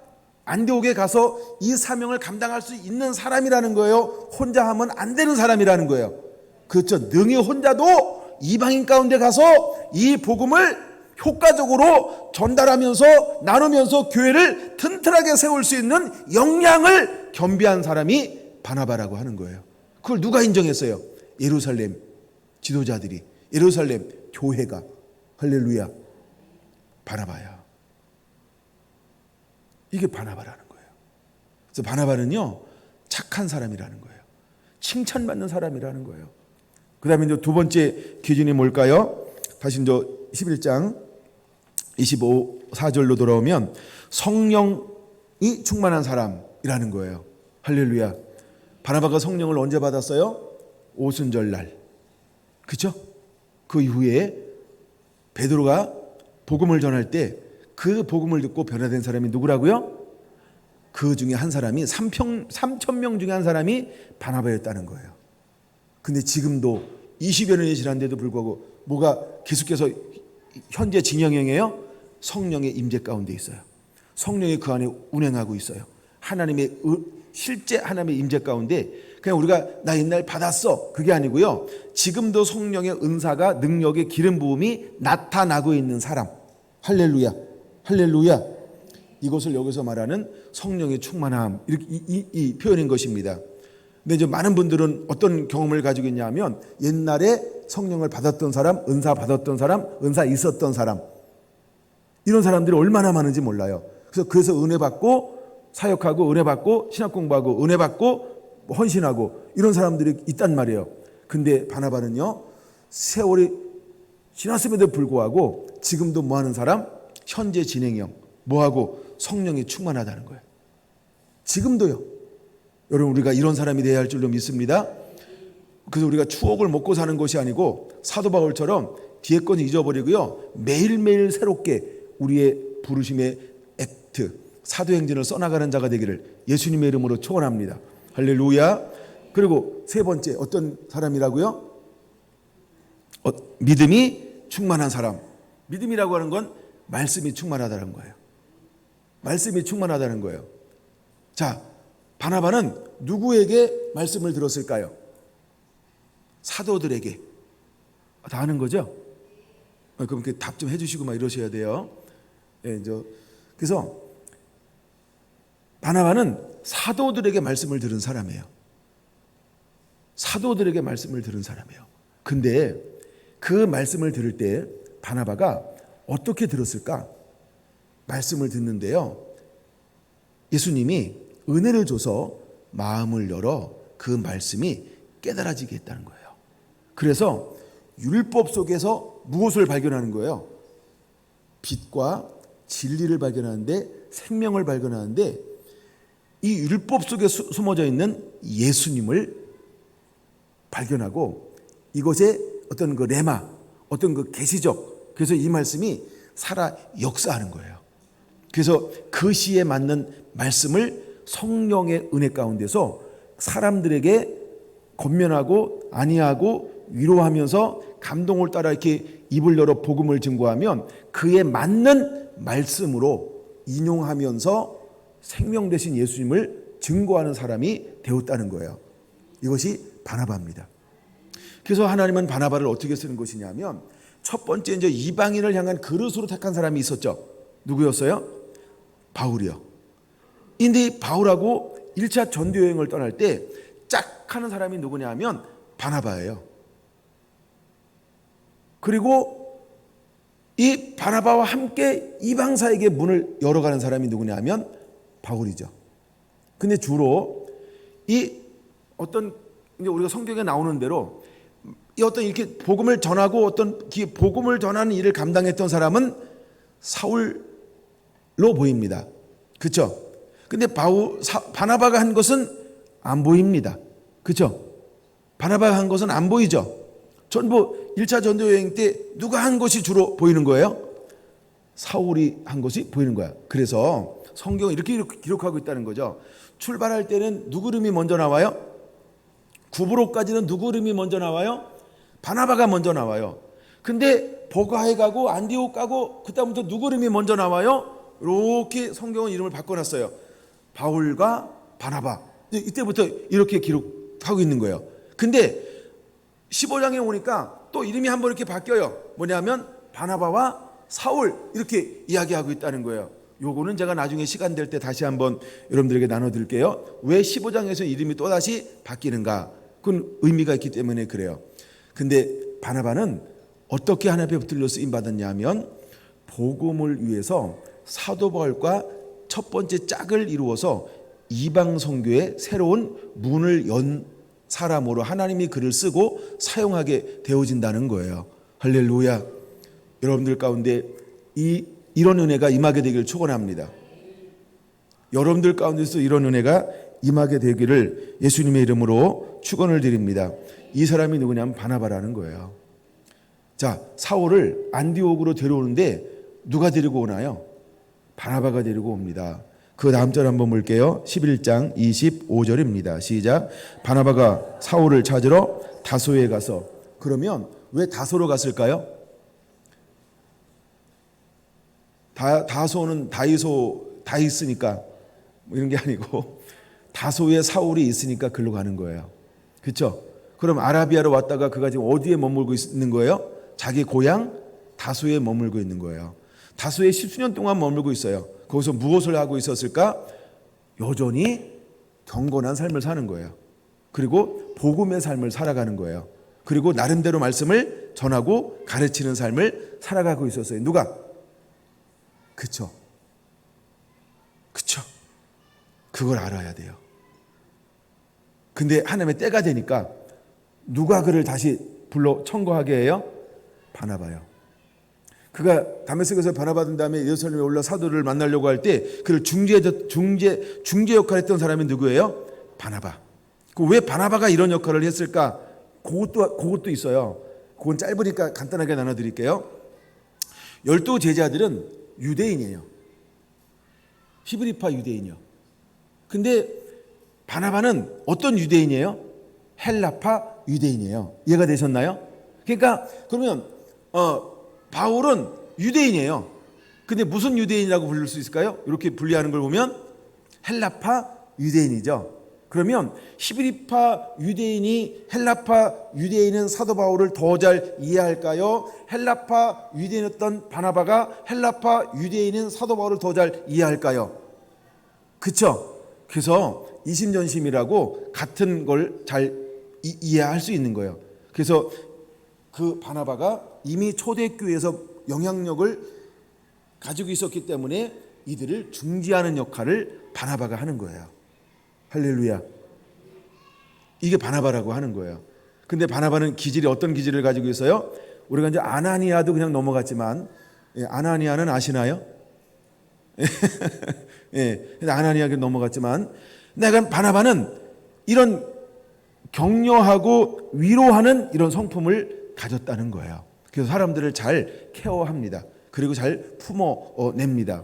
안디옥에 가서 이 사명을 감당할 수 있는 사람이라는 거예요? 혼자 하면 안 되는 사람이라는 거예요? 그렇죠. 능히 혼자도 이방인 가운데 가서 이 복음을 효과적으로 전달하면서 나누면서 교회를 튼튼하게 세울 수 있는 역량을 겸비한 사람이 바나바라고 하는 거예요. 그걸 누가 인정했어요? 예루살렘 지도자들이, 예루살렘 교회가. 할렐루야. 바나바야. 이게 바나바라는 거예요. 그래서 바나바는요, 착한 사람이라는 거예요. 칭찬받는 사람이라는 거예요. 그 다음에 이제 두 번째 기준이 뭘까요? 다시 이제 11장 4절로 돌아오면 성령이 충만한 사람이라는 거예요. 할렐루야. 바나바가 성령을 언제 받았어요? 오순절 날. 그렇죠? 그 이후에 베드로가 복음을 전할 때 그 복음을 듣고 변화된 사람이 누구라고요? 그 중에 한 사람이 3,000명 중에 한 사람이 바나바였다는 거예요. 근데 지금도 20여 년이 지났는데도 불구하고 뭐가 계속해서 현재 진영형이에요? 성령의 임재 가운데 있어요. 성령이 그 안에 운행하고 있어요. 실제 하나님의 임재 가운데, 그냥 우리가 나 옛날 받았어 그게 아니고요, 지금도 성령의 은사가, 능력의 기름 부음이 나타나고 있는 사람. 할렐루야. 할렐루야. 이것을 여기서 말하는 성령의 충만함, 이렇게 이 표현인 것입니다. 근데 이제 많은 분들은 어떤 경험을 가지고 있냐면, 옛날에 성령을 받았던 사람, 은사 받았던 사람, 은사 있었던 사람, 이런 사람들이 얼마나 많은지 몰라요. 그래서 은혜 받고 사역하고, 은혜 받고 신학 공부하고, 은혜 받고 헌신하고, 이런 사람들이 있단 말이에요. 근데 바나바는요, 세월이 지났음에도 불구하고 지금도 뭐 하는 사람? 현재 진행형, 뭐하고? 성령이 충만하다는 거예요. 지금도요. 여러분, 우리가 이런 사람이 되어야 할 줄로 믿습니다. 그래서 우리가 추억을 먹고 사는 것이 아니고 사도 바울처럼 뒤에 건 잊어버리고요, 매일매일 새롭게 우리의 부르심의 액트, 사도행전을 써나가는 자가 되기를 예수님의 이름으로 축원합니다. 할렐루야. 그리고 세 번째 어떤 사람이라고요? 믿음이 충만한 사람. 믿음이라고 하는 건 말씀이 충만하다는 거예요. 말씀이 충만하다는 거예요. 자, 바나바는 누구에게 말씀을 들었을까요? 사도들에게. 다 아는 거죠? 그럼 답 좀 해주시고 막 이러셔야 돼요. 예, 그래서 바나바는 사도들에게 말씀을 들은 사람이에요. 사도들에게 말씀을 들은 사람이에요. 근데 그 말씀을 들을 때 바나바가 어떻게 들었을까? 말씀을 듣는데요. 예수님이 은혜를 줘서 마음을 열어 그 말씀이 깨달아지게 했다는 거예요. 그래서 율법 속에서 무엇을 발견하는 거예요? 빛과 진리를 발견하는데, 생명을 발견하는데, 이 율법 속에 숨어져 있는 예수님을 발견하고, 이것의 어떤 그 레마, 어떤 그 계시적, 그래서 이 말씀이 살아 역사하는 거예요. 그래서 그 시에 맞는 말씀을 성령의 은혜 가운데서 사람들에게 권면하고 안위하고 위로하면서 감동을 따라 이렇게 입을 열어 복음을 증거하면 그에 맞는 말씀으로 인용하면서 생명 되신 예수님을 증거하는 사람이 되었다는 거예요. 이것이 바나바입니다. 그래서 하나님은 바나바를 어떻게 쓰는 것이냐면, 첫 번째 이제 이방인을 향한 그릇으로 택한 사람이 있었죠. 누구였어요? 바울이요. 근데 바울하고 1차 전도 여행을 떠날 때 짝 하는 사람이 누구냐 하면 바나바예요. 그리고 이 바나바와 함께 이방사에게 문을 열어가는 사람이 누구냐 하면 바울이죠. 근데 주로 이 어떤 이제 우리가 성경에 나오는 대로 이 어떤 이렇게 복음을 전하고 어떤 복음을 전하는 일을 감당했던 사람은 사울로 보입니다. 그렇죠? 근데 바나바가 한 것은 안 보입니다. 그렇죠? 바나바가 한 것은 안 보이죠? 전부 1차 전도 여행 때 누가 한 것이 주로 보이는 거예요? 사울이 한 것이 보이는 거야. 그래서 성경은 이렇게 기록하고 있다는 거죠. 출발할 때는 누구 이름이 먼저 나와요? 구브로까지는 누구 이름이 먼저 나와요? 바나바가 먼저 나와요. 근데 버가에 가고 안디옥 가고 그다음부터 누구 이름이 먼저 나와요? 이렇게 성경은 이름을 바꿔놨어요. 바울과 바나바. 이때부터 이렇게 기록하고 있는 거예요. 근데 15장에 오니까 또 이름이 한번 이렇게 바뀌어요. 뭐냐면 바나바와 사울 이렇게 이야기하고 있다는 거예요. 요거는 제가 나중에 시간 될 때 다시 한번 여러분들에게 나눠드릴게요. 왜 15장에서 이름이 또다시 바뀌는가? 그건 의미가 있기 때문에 그래요. 근데 바나바는 어떻게 하나님 앞에 붙들려 쓰임 받았냐면, 복음을 위해서 사도 바울과 첫 번째 짝을 이루어서 이방 선교의 새로운 문을 연 사람으로 하나님이 그를 쓰고 사용하게 되어진다는 거예요. 할렐루야. 여러분들 가운데 이런 은혜가 임하게 되기를 축원합니다. 여러분들 가운데서 이런 은혜가 임하게 되기를 예수님의 이름으로 축원을 드립니다. 이 사람이 누구냐면 바나바라는 거예요. 자, 사울을 안디옥으로 데려오는데 누가 데리고 오나요? 바나바가 데리고 옵니다. 그 다음 절 한번 볼게요. 11장 25절입니다. 시작. 바나바가 사울을 찾으러 다소에 가서. 그러면 왜 다소로 갔을까요? 다소는 다 있으니까 뭐 이런 게 아니고 다소에 사울이 있으니까 글로 가는 거예요. 그렇죠? 그럼 아라비아로 왔다가 그가 지금 어디에 머물고 있는 거예요? 자기 고향 다소에 머물고 있는 거예요. 다소에 10수년 동안 머물고 있어요. 거기서 무엇을 하고 있었을까? 여전히 경건한 삶을 사는 거예요. 그리고 복음의 삶을 살아가는 거예요. 그리고 나름대로 말씀을 전하고 가르치는 삶을 살아가고 있었어요. 누가? 그쵸? 그걸 알아야 돼요. 근데 하나님의 때가 되니까 누가 그를 다시 불러 청거하게 해요? 바나바요. 그가 다메섹에서 바나받은 다음에 예루살렘에 올라 사도를 만나려고 할 때 그를 중재 역할을 했던 사람이 누구예요? 바나바. 왜 바나바가 이런 역할을 했을까? 그것도 있어요. 그건 짧으니까 간단하게 나눠드릴게요. 12 제자들은 유대인이에요. 히브리파 유대인이요. 근데 바나바는 어떤 유대인이에요? 헬라파 유대인이에요. 이해가 되셨나요? 그러니까 그러면 바울은 유대인이에요. 근데 무슨 유대인이라고 부를 수 있을까요? 이렇게 분리하는 걸 보면 헬라파 유대인이죠. 그러면 히브리파 유대인이 헬라파 유대인은 사도 바울을 더 잘 이해할까요? 헬라파 유대인이었던 바나바가 헬라파 유대인인 사도 바울을 더 잘 이해할까요? 그렇죠? 그래서 이심전심이라고 같은 걸 잘 이해할 수 있는 거예요. 그래서 그 바나바가 이미 초대교회에서 영향력을 가지고 있었기 때문에 이들을 중지하는 역할을 바나바가 하는 거예요. 할렐루야. 이게 바나바라고 하는 거예요. 근데 바나바는 기질이 어떤 기질을 가지고 있어요? 우리가 이제 아나니아도 그냥 넘어갔지만, 아나니아는 아시나요? 예, 아나니아에게 넘어갔지만, 내가 바나바는 이런 격려하고 위로하는 이런 성품을 가졌다는 거예요. 그래서 사람들을 잘 케어합니다. 그리고 잘 품어냅니다.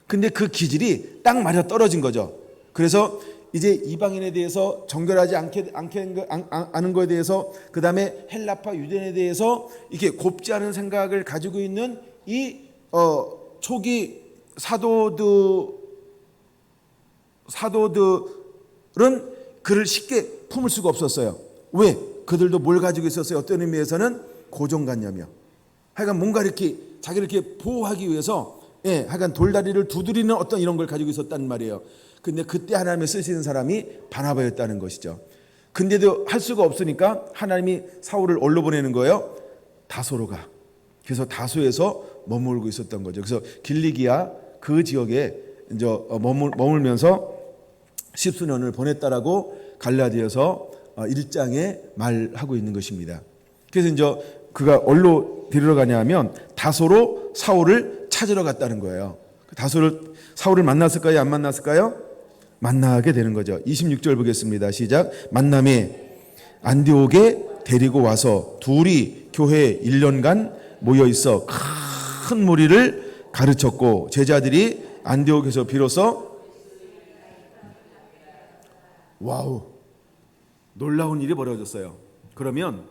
근데 그 기질이 딱 맞아 떨어진 거죠. 그래서 이제 이방인에 대해서 정결하지 않은 거에 대해서, 그 다음에 헬라파 유대인에 대해서 이렇게 곱지 않은 생각을 가지고 있는 이 초기 사도들은 그를 쉽게 품을 수가 없었어요. 왜? 그들도 뭘 가지고 있었어요? 어떤 의미에서는 고정관념이요. 하여간 뭔가 이렇게 자기를 이렇게 보호하기 위해서, 하여간 돌다리를 두드리는 어떤 이런 걸 가지고 있었단 말이에요. 근데 그때 하나님이 쓰시는 사람이 바나바였다는 것이죠. 근데도 할 수가 없으니까 하나님이 사울을 어디로 보내는 거예요? 다소로 가. 그래서 다소에서 머물고 있었던 거죠. 그래서 길리기아 그 지역에 이제 머물면서 십수년을 보냈다라고 갈라디아서 1장에 말하고 있는 것입니다. 그래서 이제 그가 어디로 데리러 가냐면 다소로 사울을 찾으러 갔다는 거예요. 사울을 만났을까요? 안 만났을까요? 만나게 되는 거죠. 26절 보겠습니다. 시작. 만남에 안디옥에 데리고 와서 둘이 교회에 1년간 모여 있어 큰 무리를 가르쳤고, 제자들이 안디옥에서 비로소, 와우, 놀라운 일이 벌어졌어요. 그러면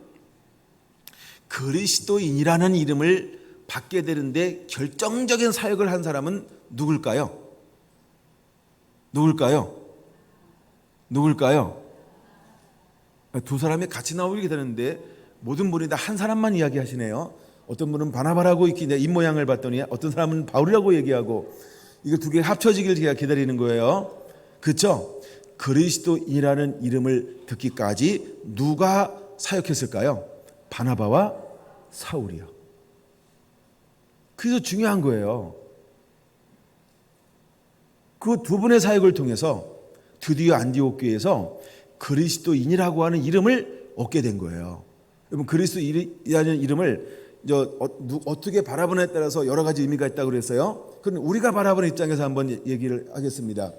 그리스도인이라는 이름을 받게 되는데 결정적인 사역을 한 사람은 누굴까요? 두 사람이 같이 나오게 되는데 모든 분이 다 한 사람만 이야기하시네요. 어떤 분은 바나바라고 이렇게 입 모양을 봤더니 어떤 사람은 바울이라고 얘기하고, 이거 두 개 합쳐지길 제가 기다리는 거예요. 그렇죠? 그리스도인이라는 이름을 듣기까지 누가 사역했을까요? 바나바와 사울이요. 그래서 중요한 거예요. 그 두 분의 사역을 통해서 드디어 안디옥 교회에서 그리스도인이라고 하는 이름을 얻게 된 거예요. 여러분, 그리스도인이라는 이름을 어떻게 바라보느냐에 따라서 여러 가지 의미가 있다고 그랬어요. 그럼 우리가 바라보는 입장에서 한번 얘기를 하겠습니다.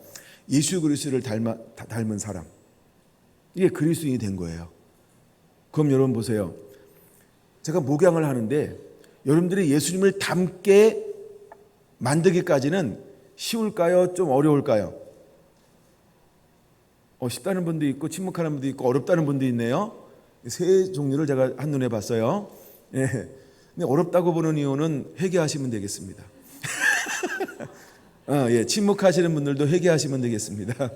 예수 그리스도를 닮은 사람, 이게 그리스도인이 된 거예요. 그럼 여러분 보세요. 제가 목양을 하는데 여러분들이 예수님을 닮게 만들기까지는 쉬울까요? 좀 어려울까요? 쉽다는 분도 있고 침묵하는 분도 있고 어렵다는 분도 있네요. 세 종류를 제가 한눈에 봤어요. 근데 어렵다고 보는 이유는 회개하시면 되겠습니다. 침묵하시는 분들도 회개하시면 되겠습니다.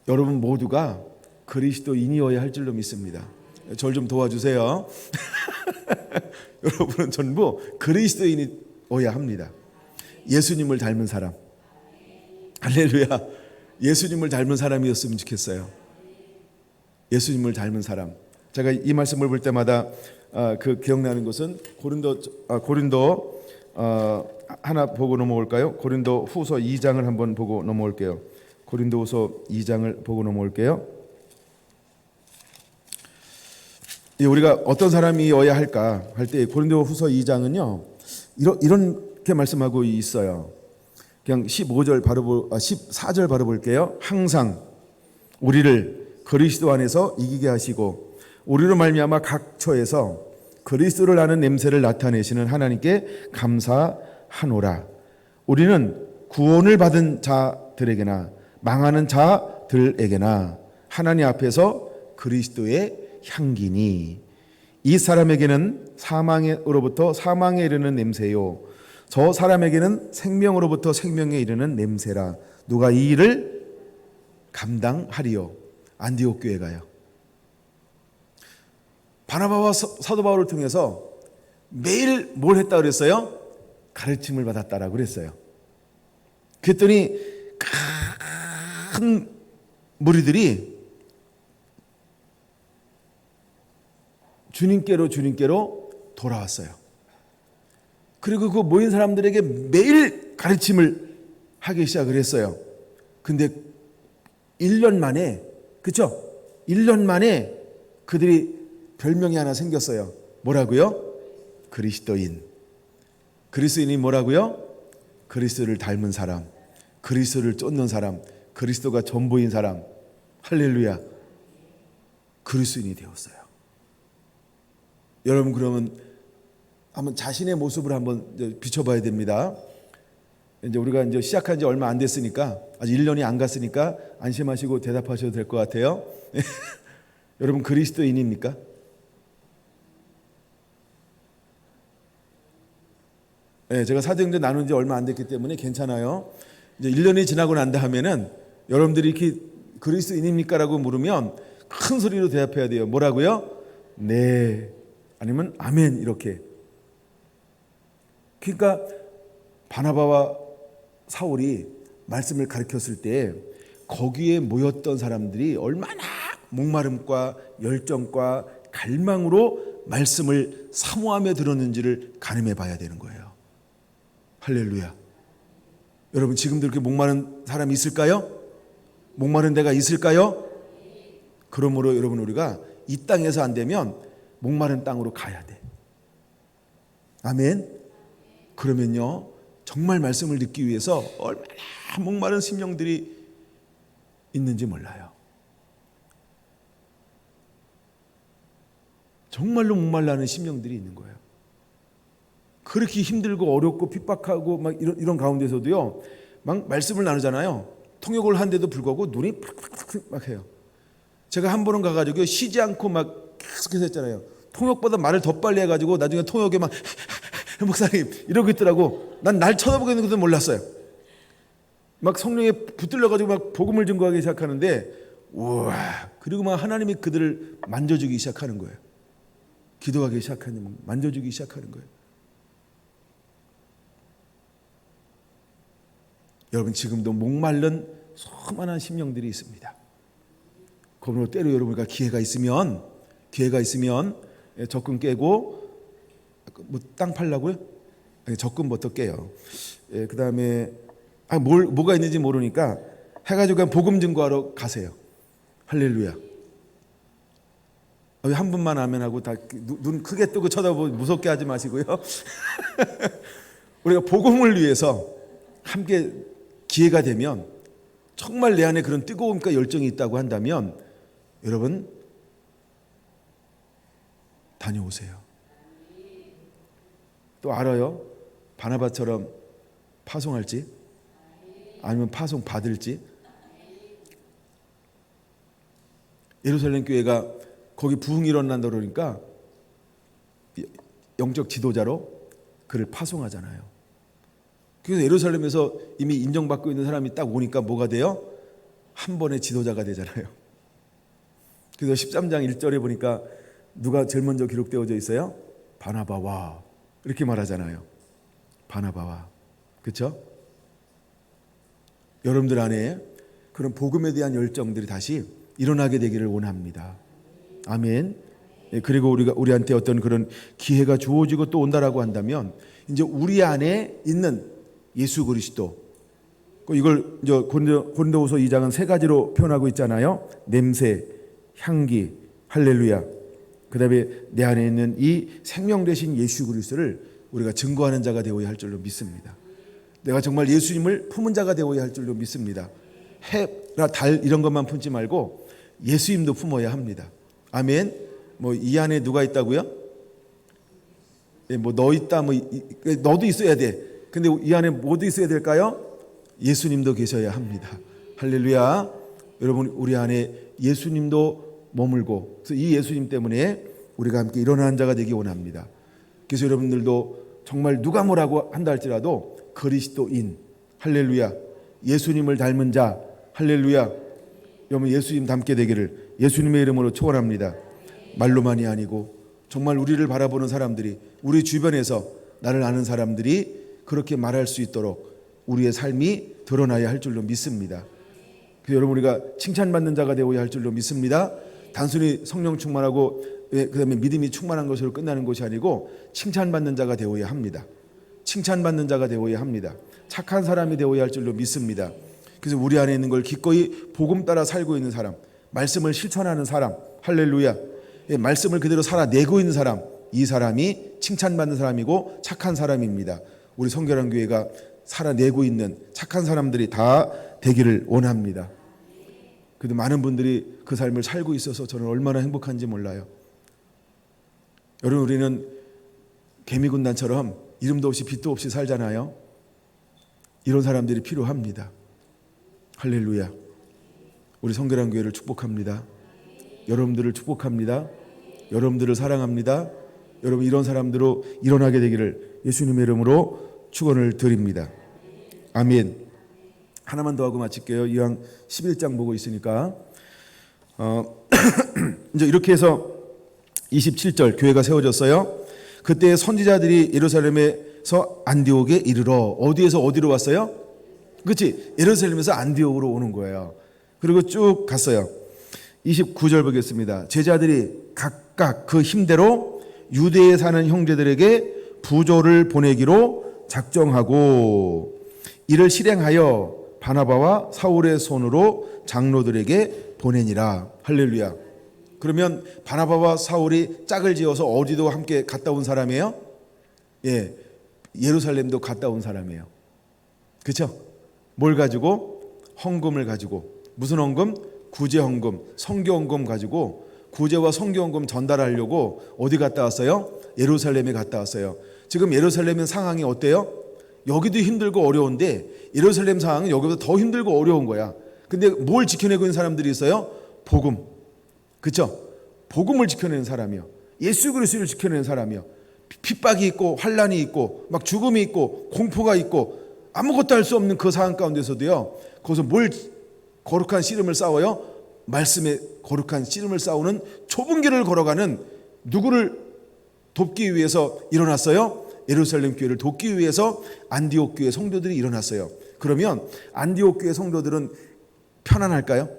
여러분 모두가 그리스도인이어야 할 줄로 믿습니다. 절 좀 도와주세요. 여러분은 전부 그리스도인이어야 합니다. 예수님을 닮은 사람. 할렐루야. 예수님을 닮은 사람이었으면 좋겠어요. 예수님을 닮은 사람. 제가 이 말씀을 볼 때마다 기억나는 것은 고린도 하나 보고 넘어올까요? 고린도 후서 2장을 한번 보고 넘어올게요. 고린도 후서 2장을 보고 넘어올게요. 우리가 어떤 사람이어야 할까 할 때 고린도 후서 2장은요 이렇게 말씀하고 있어요. 그냥 14절 바로 볼게요. 항상 우리를 그리스도 안에서 이기게 하시고 우리로 말미암아 각 처에서 그리스도를 아는 냄새를 나타내시는 하나님께 감사하노라. 우리는 구원을 받은 자들에게나 망하는 자들에게나 하나님 앞에서 그리스도의 향기니 이 사람에게는 사망으로부터 사망에 이르는 냄새요 저 사람에게는 생명으로부터 생명에 이르는 냄새라. 누가 이 일을 감당하리요? 안디옥 교회 가요. 바나바와 사도 바울을 통해서 매일 뭘 했다 그랬어요? 가르침을 받았다라고 그랬어요. 그랬더니 큰 무리들이 주님께로 돌아왔어요. 그리고 그 모인 사람들에게 매일 가르침을 하기 시작을 했어요. 근데 1년 만에, 그쵸? 1년 만에 그들이 별명이 하나 생겼어요. 뭐라고요? 그리스도인. 그리스도인이 뭐라고요? 그리스도를 닮은 사람, 그리스도를 쫓는 사람, 그리스도가 전부인 사람. 할렐루야. 그리스도인이 되었어요. 여러분 그러면 한번 자신의 모습을 한번 비춰봐야 됩니다. 이제 우리가 이제 시작한 지 얼마 안 됐으니까 아직 1년이 안 갔으니까 안심하시고 대답하셔도 될 것 같아요. 여러분 그리스도인입니까? 네, 제가 사도행전 나눈 지 얼마 안 됐기 때문에 괜찮아요. 이제 1년이 지나고 난 다음에는 여러분들이 이렇게 그리스도인입니까? 라고 물으면 큰 소리로 대답해야 돼요. 뭐라고요? 네. 아니면 아멘 이렇게. 그러니까 바나바와 사울이 말씀을 가르쳤을 때 거기에 모였던 사람들이 얼마나 목마름과 열정과 갈망으로 말씀을 사모하며 들었는지를 가늠해 봐야 되는 거예요. 할렐루야. 여러분 지금도 이렇게 목마른 사람이 있을까요? 목마른 데가 있을까요? 그러므로 여러분 우리가 이 땅에서 안 되면 목마른 땅으로 가야 돼. 아멘. 그러면요 정말 말씀을 듣기 위해서 얼마나 목마른 심령들이 있는지 몰라요. 정말로 목말라는 심령들이 있는 거예요. 그렇게 힘들고 어렵고 핍박하고 막 이런 가운데서도요 막 말씀을 나누잖아요. 통역을 한데도 불구하고 눈이 막 해요. 제가 한 번은 가가지고 쉬지 않고 막 계속해서 했잖아요. 통역보다 말을 더 빨리 해가지고 나중에 통역에 막 목사님 이러고 있더라고. 난 날 쳐다보고 있는 것도 몰랐어요. 막 성령에 붙들려가지고 막 복음을 증거하기 시작하는데 우와. 그리고 막 하나님이 그들을 만져주기 시작하는 거예요. 기도하기 시작하는 만져주기 시작하는 거예요. 여러분 지금도 목마른 수많은 심령들이 있습니다. 그러므로 때로 여러분과 기회가 있으면 적금 깨고 뭐 땅 팔라고요? 아니, 적금부터 깨요. 그 다음에 뭐가 있는지 모르니까 해가지고 그냥 복음 증거하러 가세요. 할렐루야. 한 분만 아멘하고 다 눈 크게 뜨고 쳐다보고 무섭게 하지 마시고요. 우리가 복음을 위해서 함께 기회가 되면 정말 내 안에 그런 뜨거움과 열정이 있다고 한다면 여러분 다녀오세요. 또 알아요? 바나바처럼 파송할지 아니면 파송 받을지. 예루살렘 교회가 거기 부흥이 일어난다 그러니까 영적 지도자로 그를 파송하잖아요. 그래서 예루살렘에서 이미 인정받고 있는 사람이 딱 오니까 뭐가 돼요? 한 번의 지도자가 되잖아요. 그래서 13장 1절에 보니까 누가 제일 먼저 기록되어져 있어요? 바나바와 이렇게 말하잖아요. 바나바와. 그렇죠? 여러분들 안에 그런 복음에 대한 열정들이 다시 일어나게 되기를 원합니다. 아멘. 그리고 우리한테 어떤 그런 기회가 주어지고 또 온다라고 한다면 이제 우리 안에 있는 예수 그리스도, 이걸 이제 고린도후서 2장은 세 가지로 표현하고 있잖아요. 냄새, 향기, 할렐루야. 그다음에 내 안에 있는 이 생명 되신 예수 그리스도를 우리가 증거하는 자가 되어야 할 줄로 믿습니다. 내가 정말 예수님을 품은 자가 되어야 할 줄로 믿습니다. 해나 달 이런 것만 품지 말고 예수님도 품어야 합니다. 아멘. 뭐 이 안에 누가 있다고요? 뭐 너 있다, 뭐 너도 있어야 돼. 근데 이 안에 뭐도 있어야 될까요? 예수님도 계셔야 합니다. 할렐루야. 여러분 우리 안에 예수님도 머물고, 그래서 이 예수님 때문에 우리가 함께 일어나는 자가 되기 원합니다. 그래서 여러분들도 정말 누가 뭐라고 한다 할지라도 그리스도인, 할렐루야, 예수님을 닮은 자, 할렐루야, 여러분 예수님 닮게 되기를 예수님의 이름으로 축원합니다. 말로만이 아니고 정말 우리를 바라보는 사람들이, 우리 주변에서 나를 아는 사람들이 그렇게 말할 수 있도록 우리의 삶이 드러나야 할 줄로 믿습니다. 그래서 여러분 우리가 칭찬받는 자가 되어야 할 줄로 믿습니다. 단순히 성령 충만하고 그다음에 믿음이 충만한 것으로 끝나는 것이 아니고 칭찬받는 자가 되어야 합니다. 칭찬받는 자가 되어야 합니다. 착한 사람이 되어야 할 줄로 믿습니다. 그래서 우리 안에 있는 걸 기꺼이 복음 따라 살고 있는 사람, 말씀을 실천하는 사람, 할렐루야, 말씀을 그대로 살아내고 있는 사람, 이 사람이 칭찬받는 사람이고 착한 사람입니다. 우리 성결한 교회가 살아내고 있는 착한 사람들이 다 되기를 원합니다. 그래도 많은 분들이 그 삶을 살고 있어서 저는 얼마나 행복한지 몰라요. 여러분 우리는 개미군단처럼 이름도 없이 빛도 없이 살잖아요. 이런 사람들이 필요합니다. 할렐루야. 우리 성결한 교회를 축복합니다. 여러분들을 축복합니다. 여러분들을 사랑합니다. 여러분 이런 사람들로 일어나게 되기를 예수님의 이름으로 축원을 드립니다. 아멘. 하나만 더 하고 마칠게요. 이왕 11장 보고 있으니까 이제 이렇게 해서 27절 교회가 세워졌어요. 그때 선지자들이 예루살렘에서 안디옥에 이르러, 어디에서 어디로 왔어요? 그렇지, 예루살렘에서 안디옥으로 오는 거예요. 그리고 쭉 갔어요. 29절 보겠습니다. 제자들이 각각 그 힘대로 유대에 사는 형제들에게 부조를 보내기로 작정하고 이를 실행하여 바나바와 사울의 손으로 장로들에게 보내니라. 할렐루야. 그러면 바나바와 사울이 짝을 지어서 어디도 함께 갔다 온 사람이에요? 예, 예루살렘도 갔다 온 사람이에요. 그렇죠? 뭘 가지고? 헌금을 가지고. 무슨 헌금? 구제 헌금, 선교 헌금 가지고 구제와 선교 헌금 전달하려고 어디 갔다 왔어요? 예루살렘에 갔다 왔어요. 지금 예루살렘의 상황이 어때요? 여기도 힘들고 어려운데 예루살렘 상황은 여기보다 더 힘들고 어려운 거야. 근데 뭘 지켜내고 있는 사람들이 있어요? 복음. 그렇죠? 복음을 지켜내는 사람이요. 예수 그리스도를 지켜내는 사람이요. 핍박이 있고 환란이 있고 막 죽음이 있고 공포가 있고 아무것도 할 수 없는 그 상황 가운데서도요. 거기서 뭘 거룩한 씨름을 싸워요? 말씀의 거룩한 씨름을 싸우는 좁은 길을 걸어가는 누구를 돕기 위해서 일어났어요? 예루살렘 교회를 돕기 위해서 안디옥 교회 성도들이 일어났어요. 그러면 안디옥 교회 성도들은 편안할까요?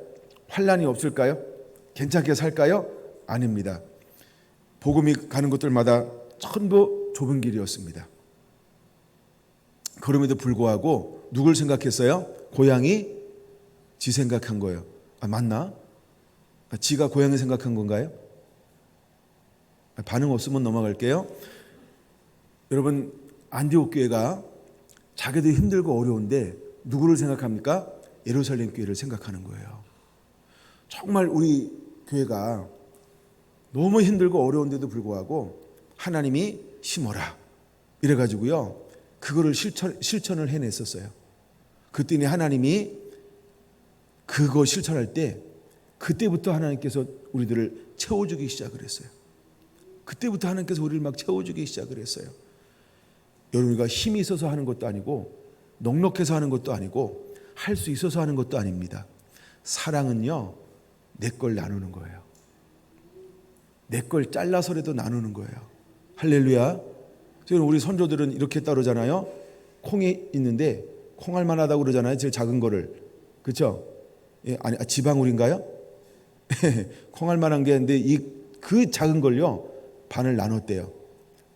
환란이 없을까요? 괜찮게 살까요? 아닙니다. 복음이 가는 곳들마다 전부 좁은 길이었습니다. 그럼에도 불구하고 누굴 생각했어요? 고향이 지 생각한 거예요. 아, 맞나? 지가 고향을 생각한 건가요? 반응 없으면 넘어갈게요. 여러분 안디옥 교회가 자기도 힘들고 어려운데 누구를 생각합니까? 예루살렘 교회를 생각하는 거예요. 정말 우리 교회가 너무 힘들고 어려운데도 불구하고 하나님이 심어라 이래가지고요 그거를 실천을 해냈었어요. 그랬더니 하나님이 그거 실천할 때 그때부터 하나님께서 우리들을 채워주기 시작을 했어요. 그때부터 하나님께서 우리를 막 채워주기 시작을 했어요. 여러분과 힘이 있어서 하는 것도 아니고 넉넉해서 하는 것도 아니고 할 수 있어서 하는 것도 아닙니다. 사랑은요 내 걸 나누는 거예요. 내 걸 잘라서라도 나누는 거예요. 할렐루야. 지금 우리 선조들은 이렇게 따르잖아요. 콩이 있는데 콩알 만하다고 그러잖아요. 제일 작은 거를. 그렇죠? 예, 아니 지방울인가요? 콩알 만한 게 있는데 그 작은 걸요 반을 나눴대요.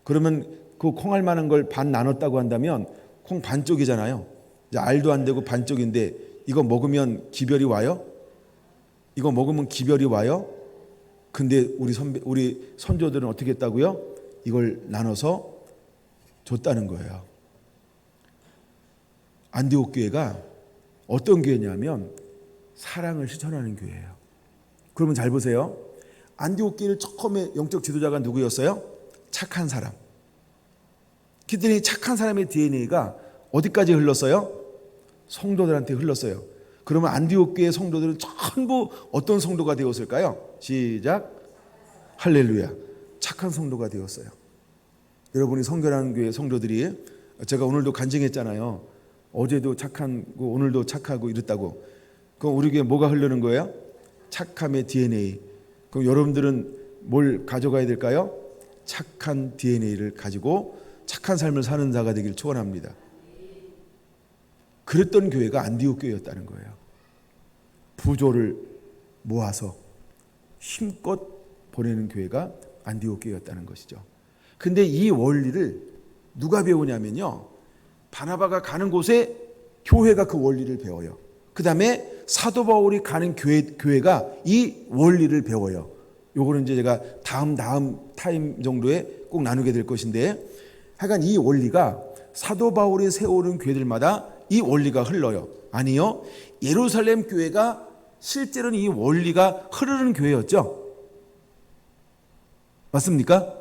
그러면 그 콩알 만한 걸 반 나눴다고 한다면 콩 반쪽이잖아요. 이제 알도 안 되고 반쪽인데 이거 먹으면 기별이 와요? 이거 먹으면 기별이 와요? 근데 우리 선조들은 어떻게 했다고요? 이걸 나눠서 줬다는 거예요. 안디옥 교회가 어떤 교회냐면 사랑을 실천하는 교회예요. 그러면 잘 보세요. 안디옥 교회를 처음에 영적 지도자가 누구였어요? 착한 사람. 그들이 착한 사람의 DNA가 어디까지 흘렀어요? 성도들한테 흘렀어요. 그러면 안디옥 교회 성도들은 전부 어떤 성도가 되었을까요? 시작. 할렐루야. 착한 성도가 되었어요. 여러분이 성결한 교회 성도들이, 제가 오늘도 간증했잖아요. 어제도 착하고 오늘도 착하고 이랬다고. 그럼 우리 교회 뭐가 흐르는 거예요? 착함의 DNA. 그럼 여러분들은 뭘 가져가야 될까요? 착한 DNA를 가지고 착한 삶을 사는 자가 되길 축원합니다. 그랬던 교회가 안디옥 교회였다는 거예요. 부조를 모아서 힘껏 보내는 교회가 안디옥 교회였다는 것이죠. 근데 이 원리를 누가 배우냐면요, 바나바가 가는 곳에 교회가 그 원리를 배워요. 그 다음에 사도 바울이 가는 교회가 이 원리를 배워요. 요거는 이제 제가 다음 타임 정도에 꼭 나누게 될 것인데, 하여간 이 원리가 사도 바울이 세우는 교회들마다 이 원리가 흘러요. 아니요, 예루살렘 교회가 실제로는 이 원리가 흐르는 교회였죠. 맞습니까?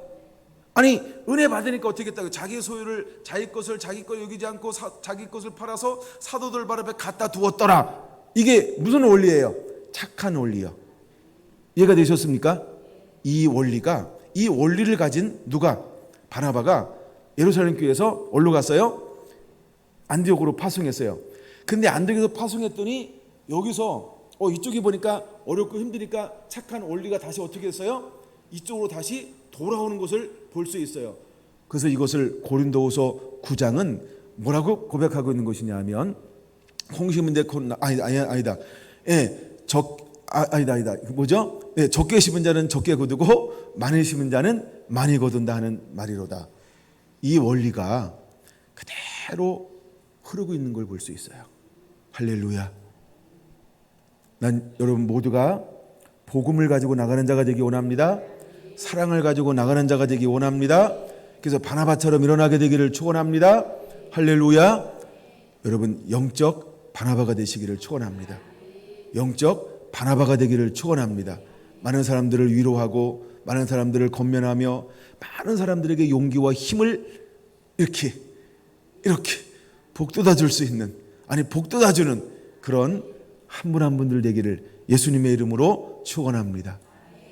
아니, 은혜 받으니까 어떻게 했다고? 자기 소유를, 자기 것을 자기 것 여기지 않고 자기 것을 팔아서 사도들 발 앞에 갖다 두었더라. 이게 무슨 원리예요? 착한 원리요. 이해가 되셨습니까? 이 원리를 가진 누가? 바나바가 예루살렘 교회에서 어디로 갔어요? 안디옥으로 파송했어요. 근데 안디옥에서 파송했더니 여기서 이쪽에 보니까 어렵고 힘드니까 착한 원리가 다시 어떻게 했어요? 이쪽으로 다시 돌아오는 것을 볼 수 있어요. 그래서 이것을 고린도후서 9장은 뭐라고 고백하고 있는 것이냐 하면, 홍심은데 아니다. 예, 아니다. 뭐죠? 예, 적게 심은 자는 적게 거두고 많이 심은 자는 많이 거둔다 하는 말이로다. 이 원리가 그대로 흐르고 있는 걸 볼 수 있어요. 할렐루야. 난 여러분 모두가 복음을 가지고 나가는 자가 되기 원합니다. 사랑을 가지고 나가는 자가 되기 원합니다. 그래서 바나바처럼 일어나게 되기를 축원합니다. 할렐루야. 여러분 영적 바나바가 되시기를 축원합니다. 영적 바나바가 되기를 축원합니다. 많은 사람들을 위로하고 많은 사람들을 건면하며 많은 사람들에게 용기와 힘을 이렇게 복돋아 줄 수 있는, 아니 복돋아 주는 그런 한 분 한 분들 되기를 예수님의 이름으로 축원합니다.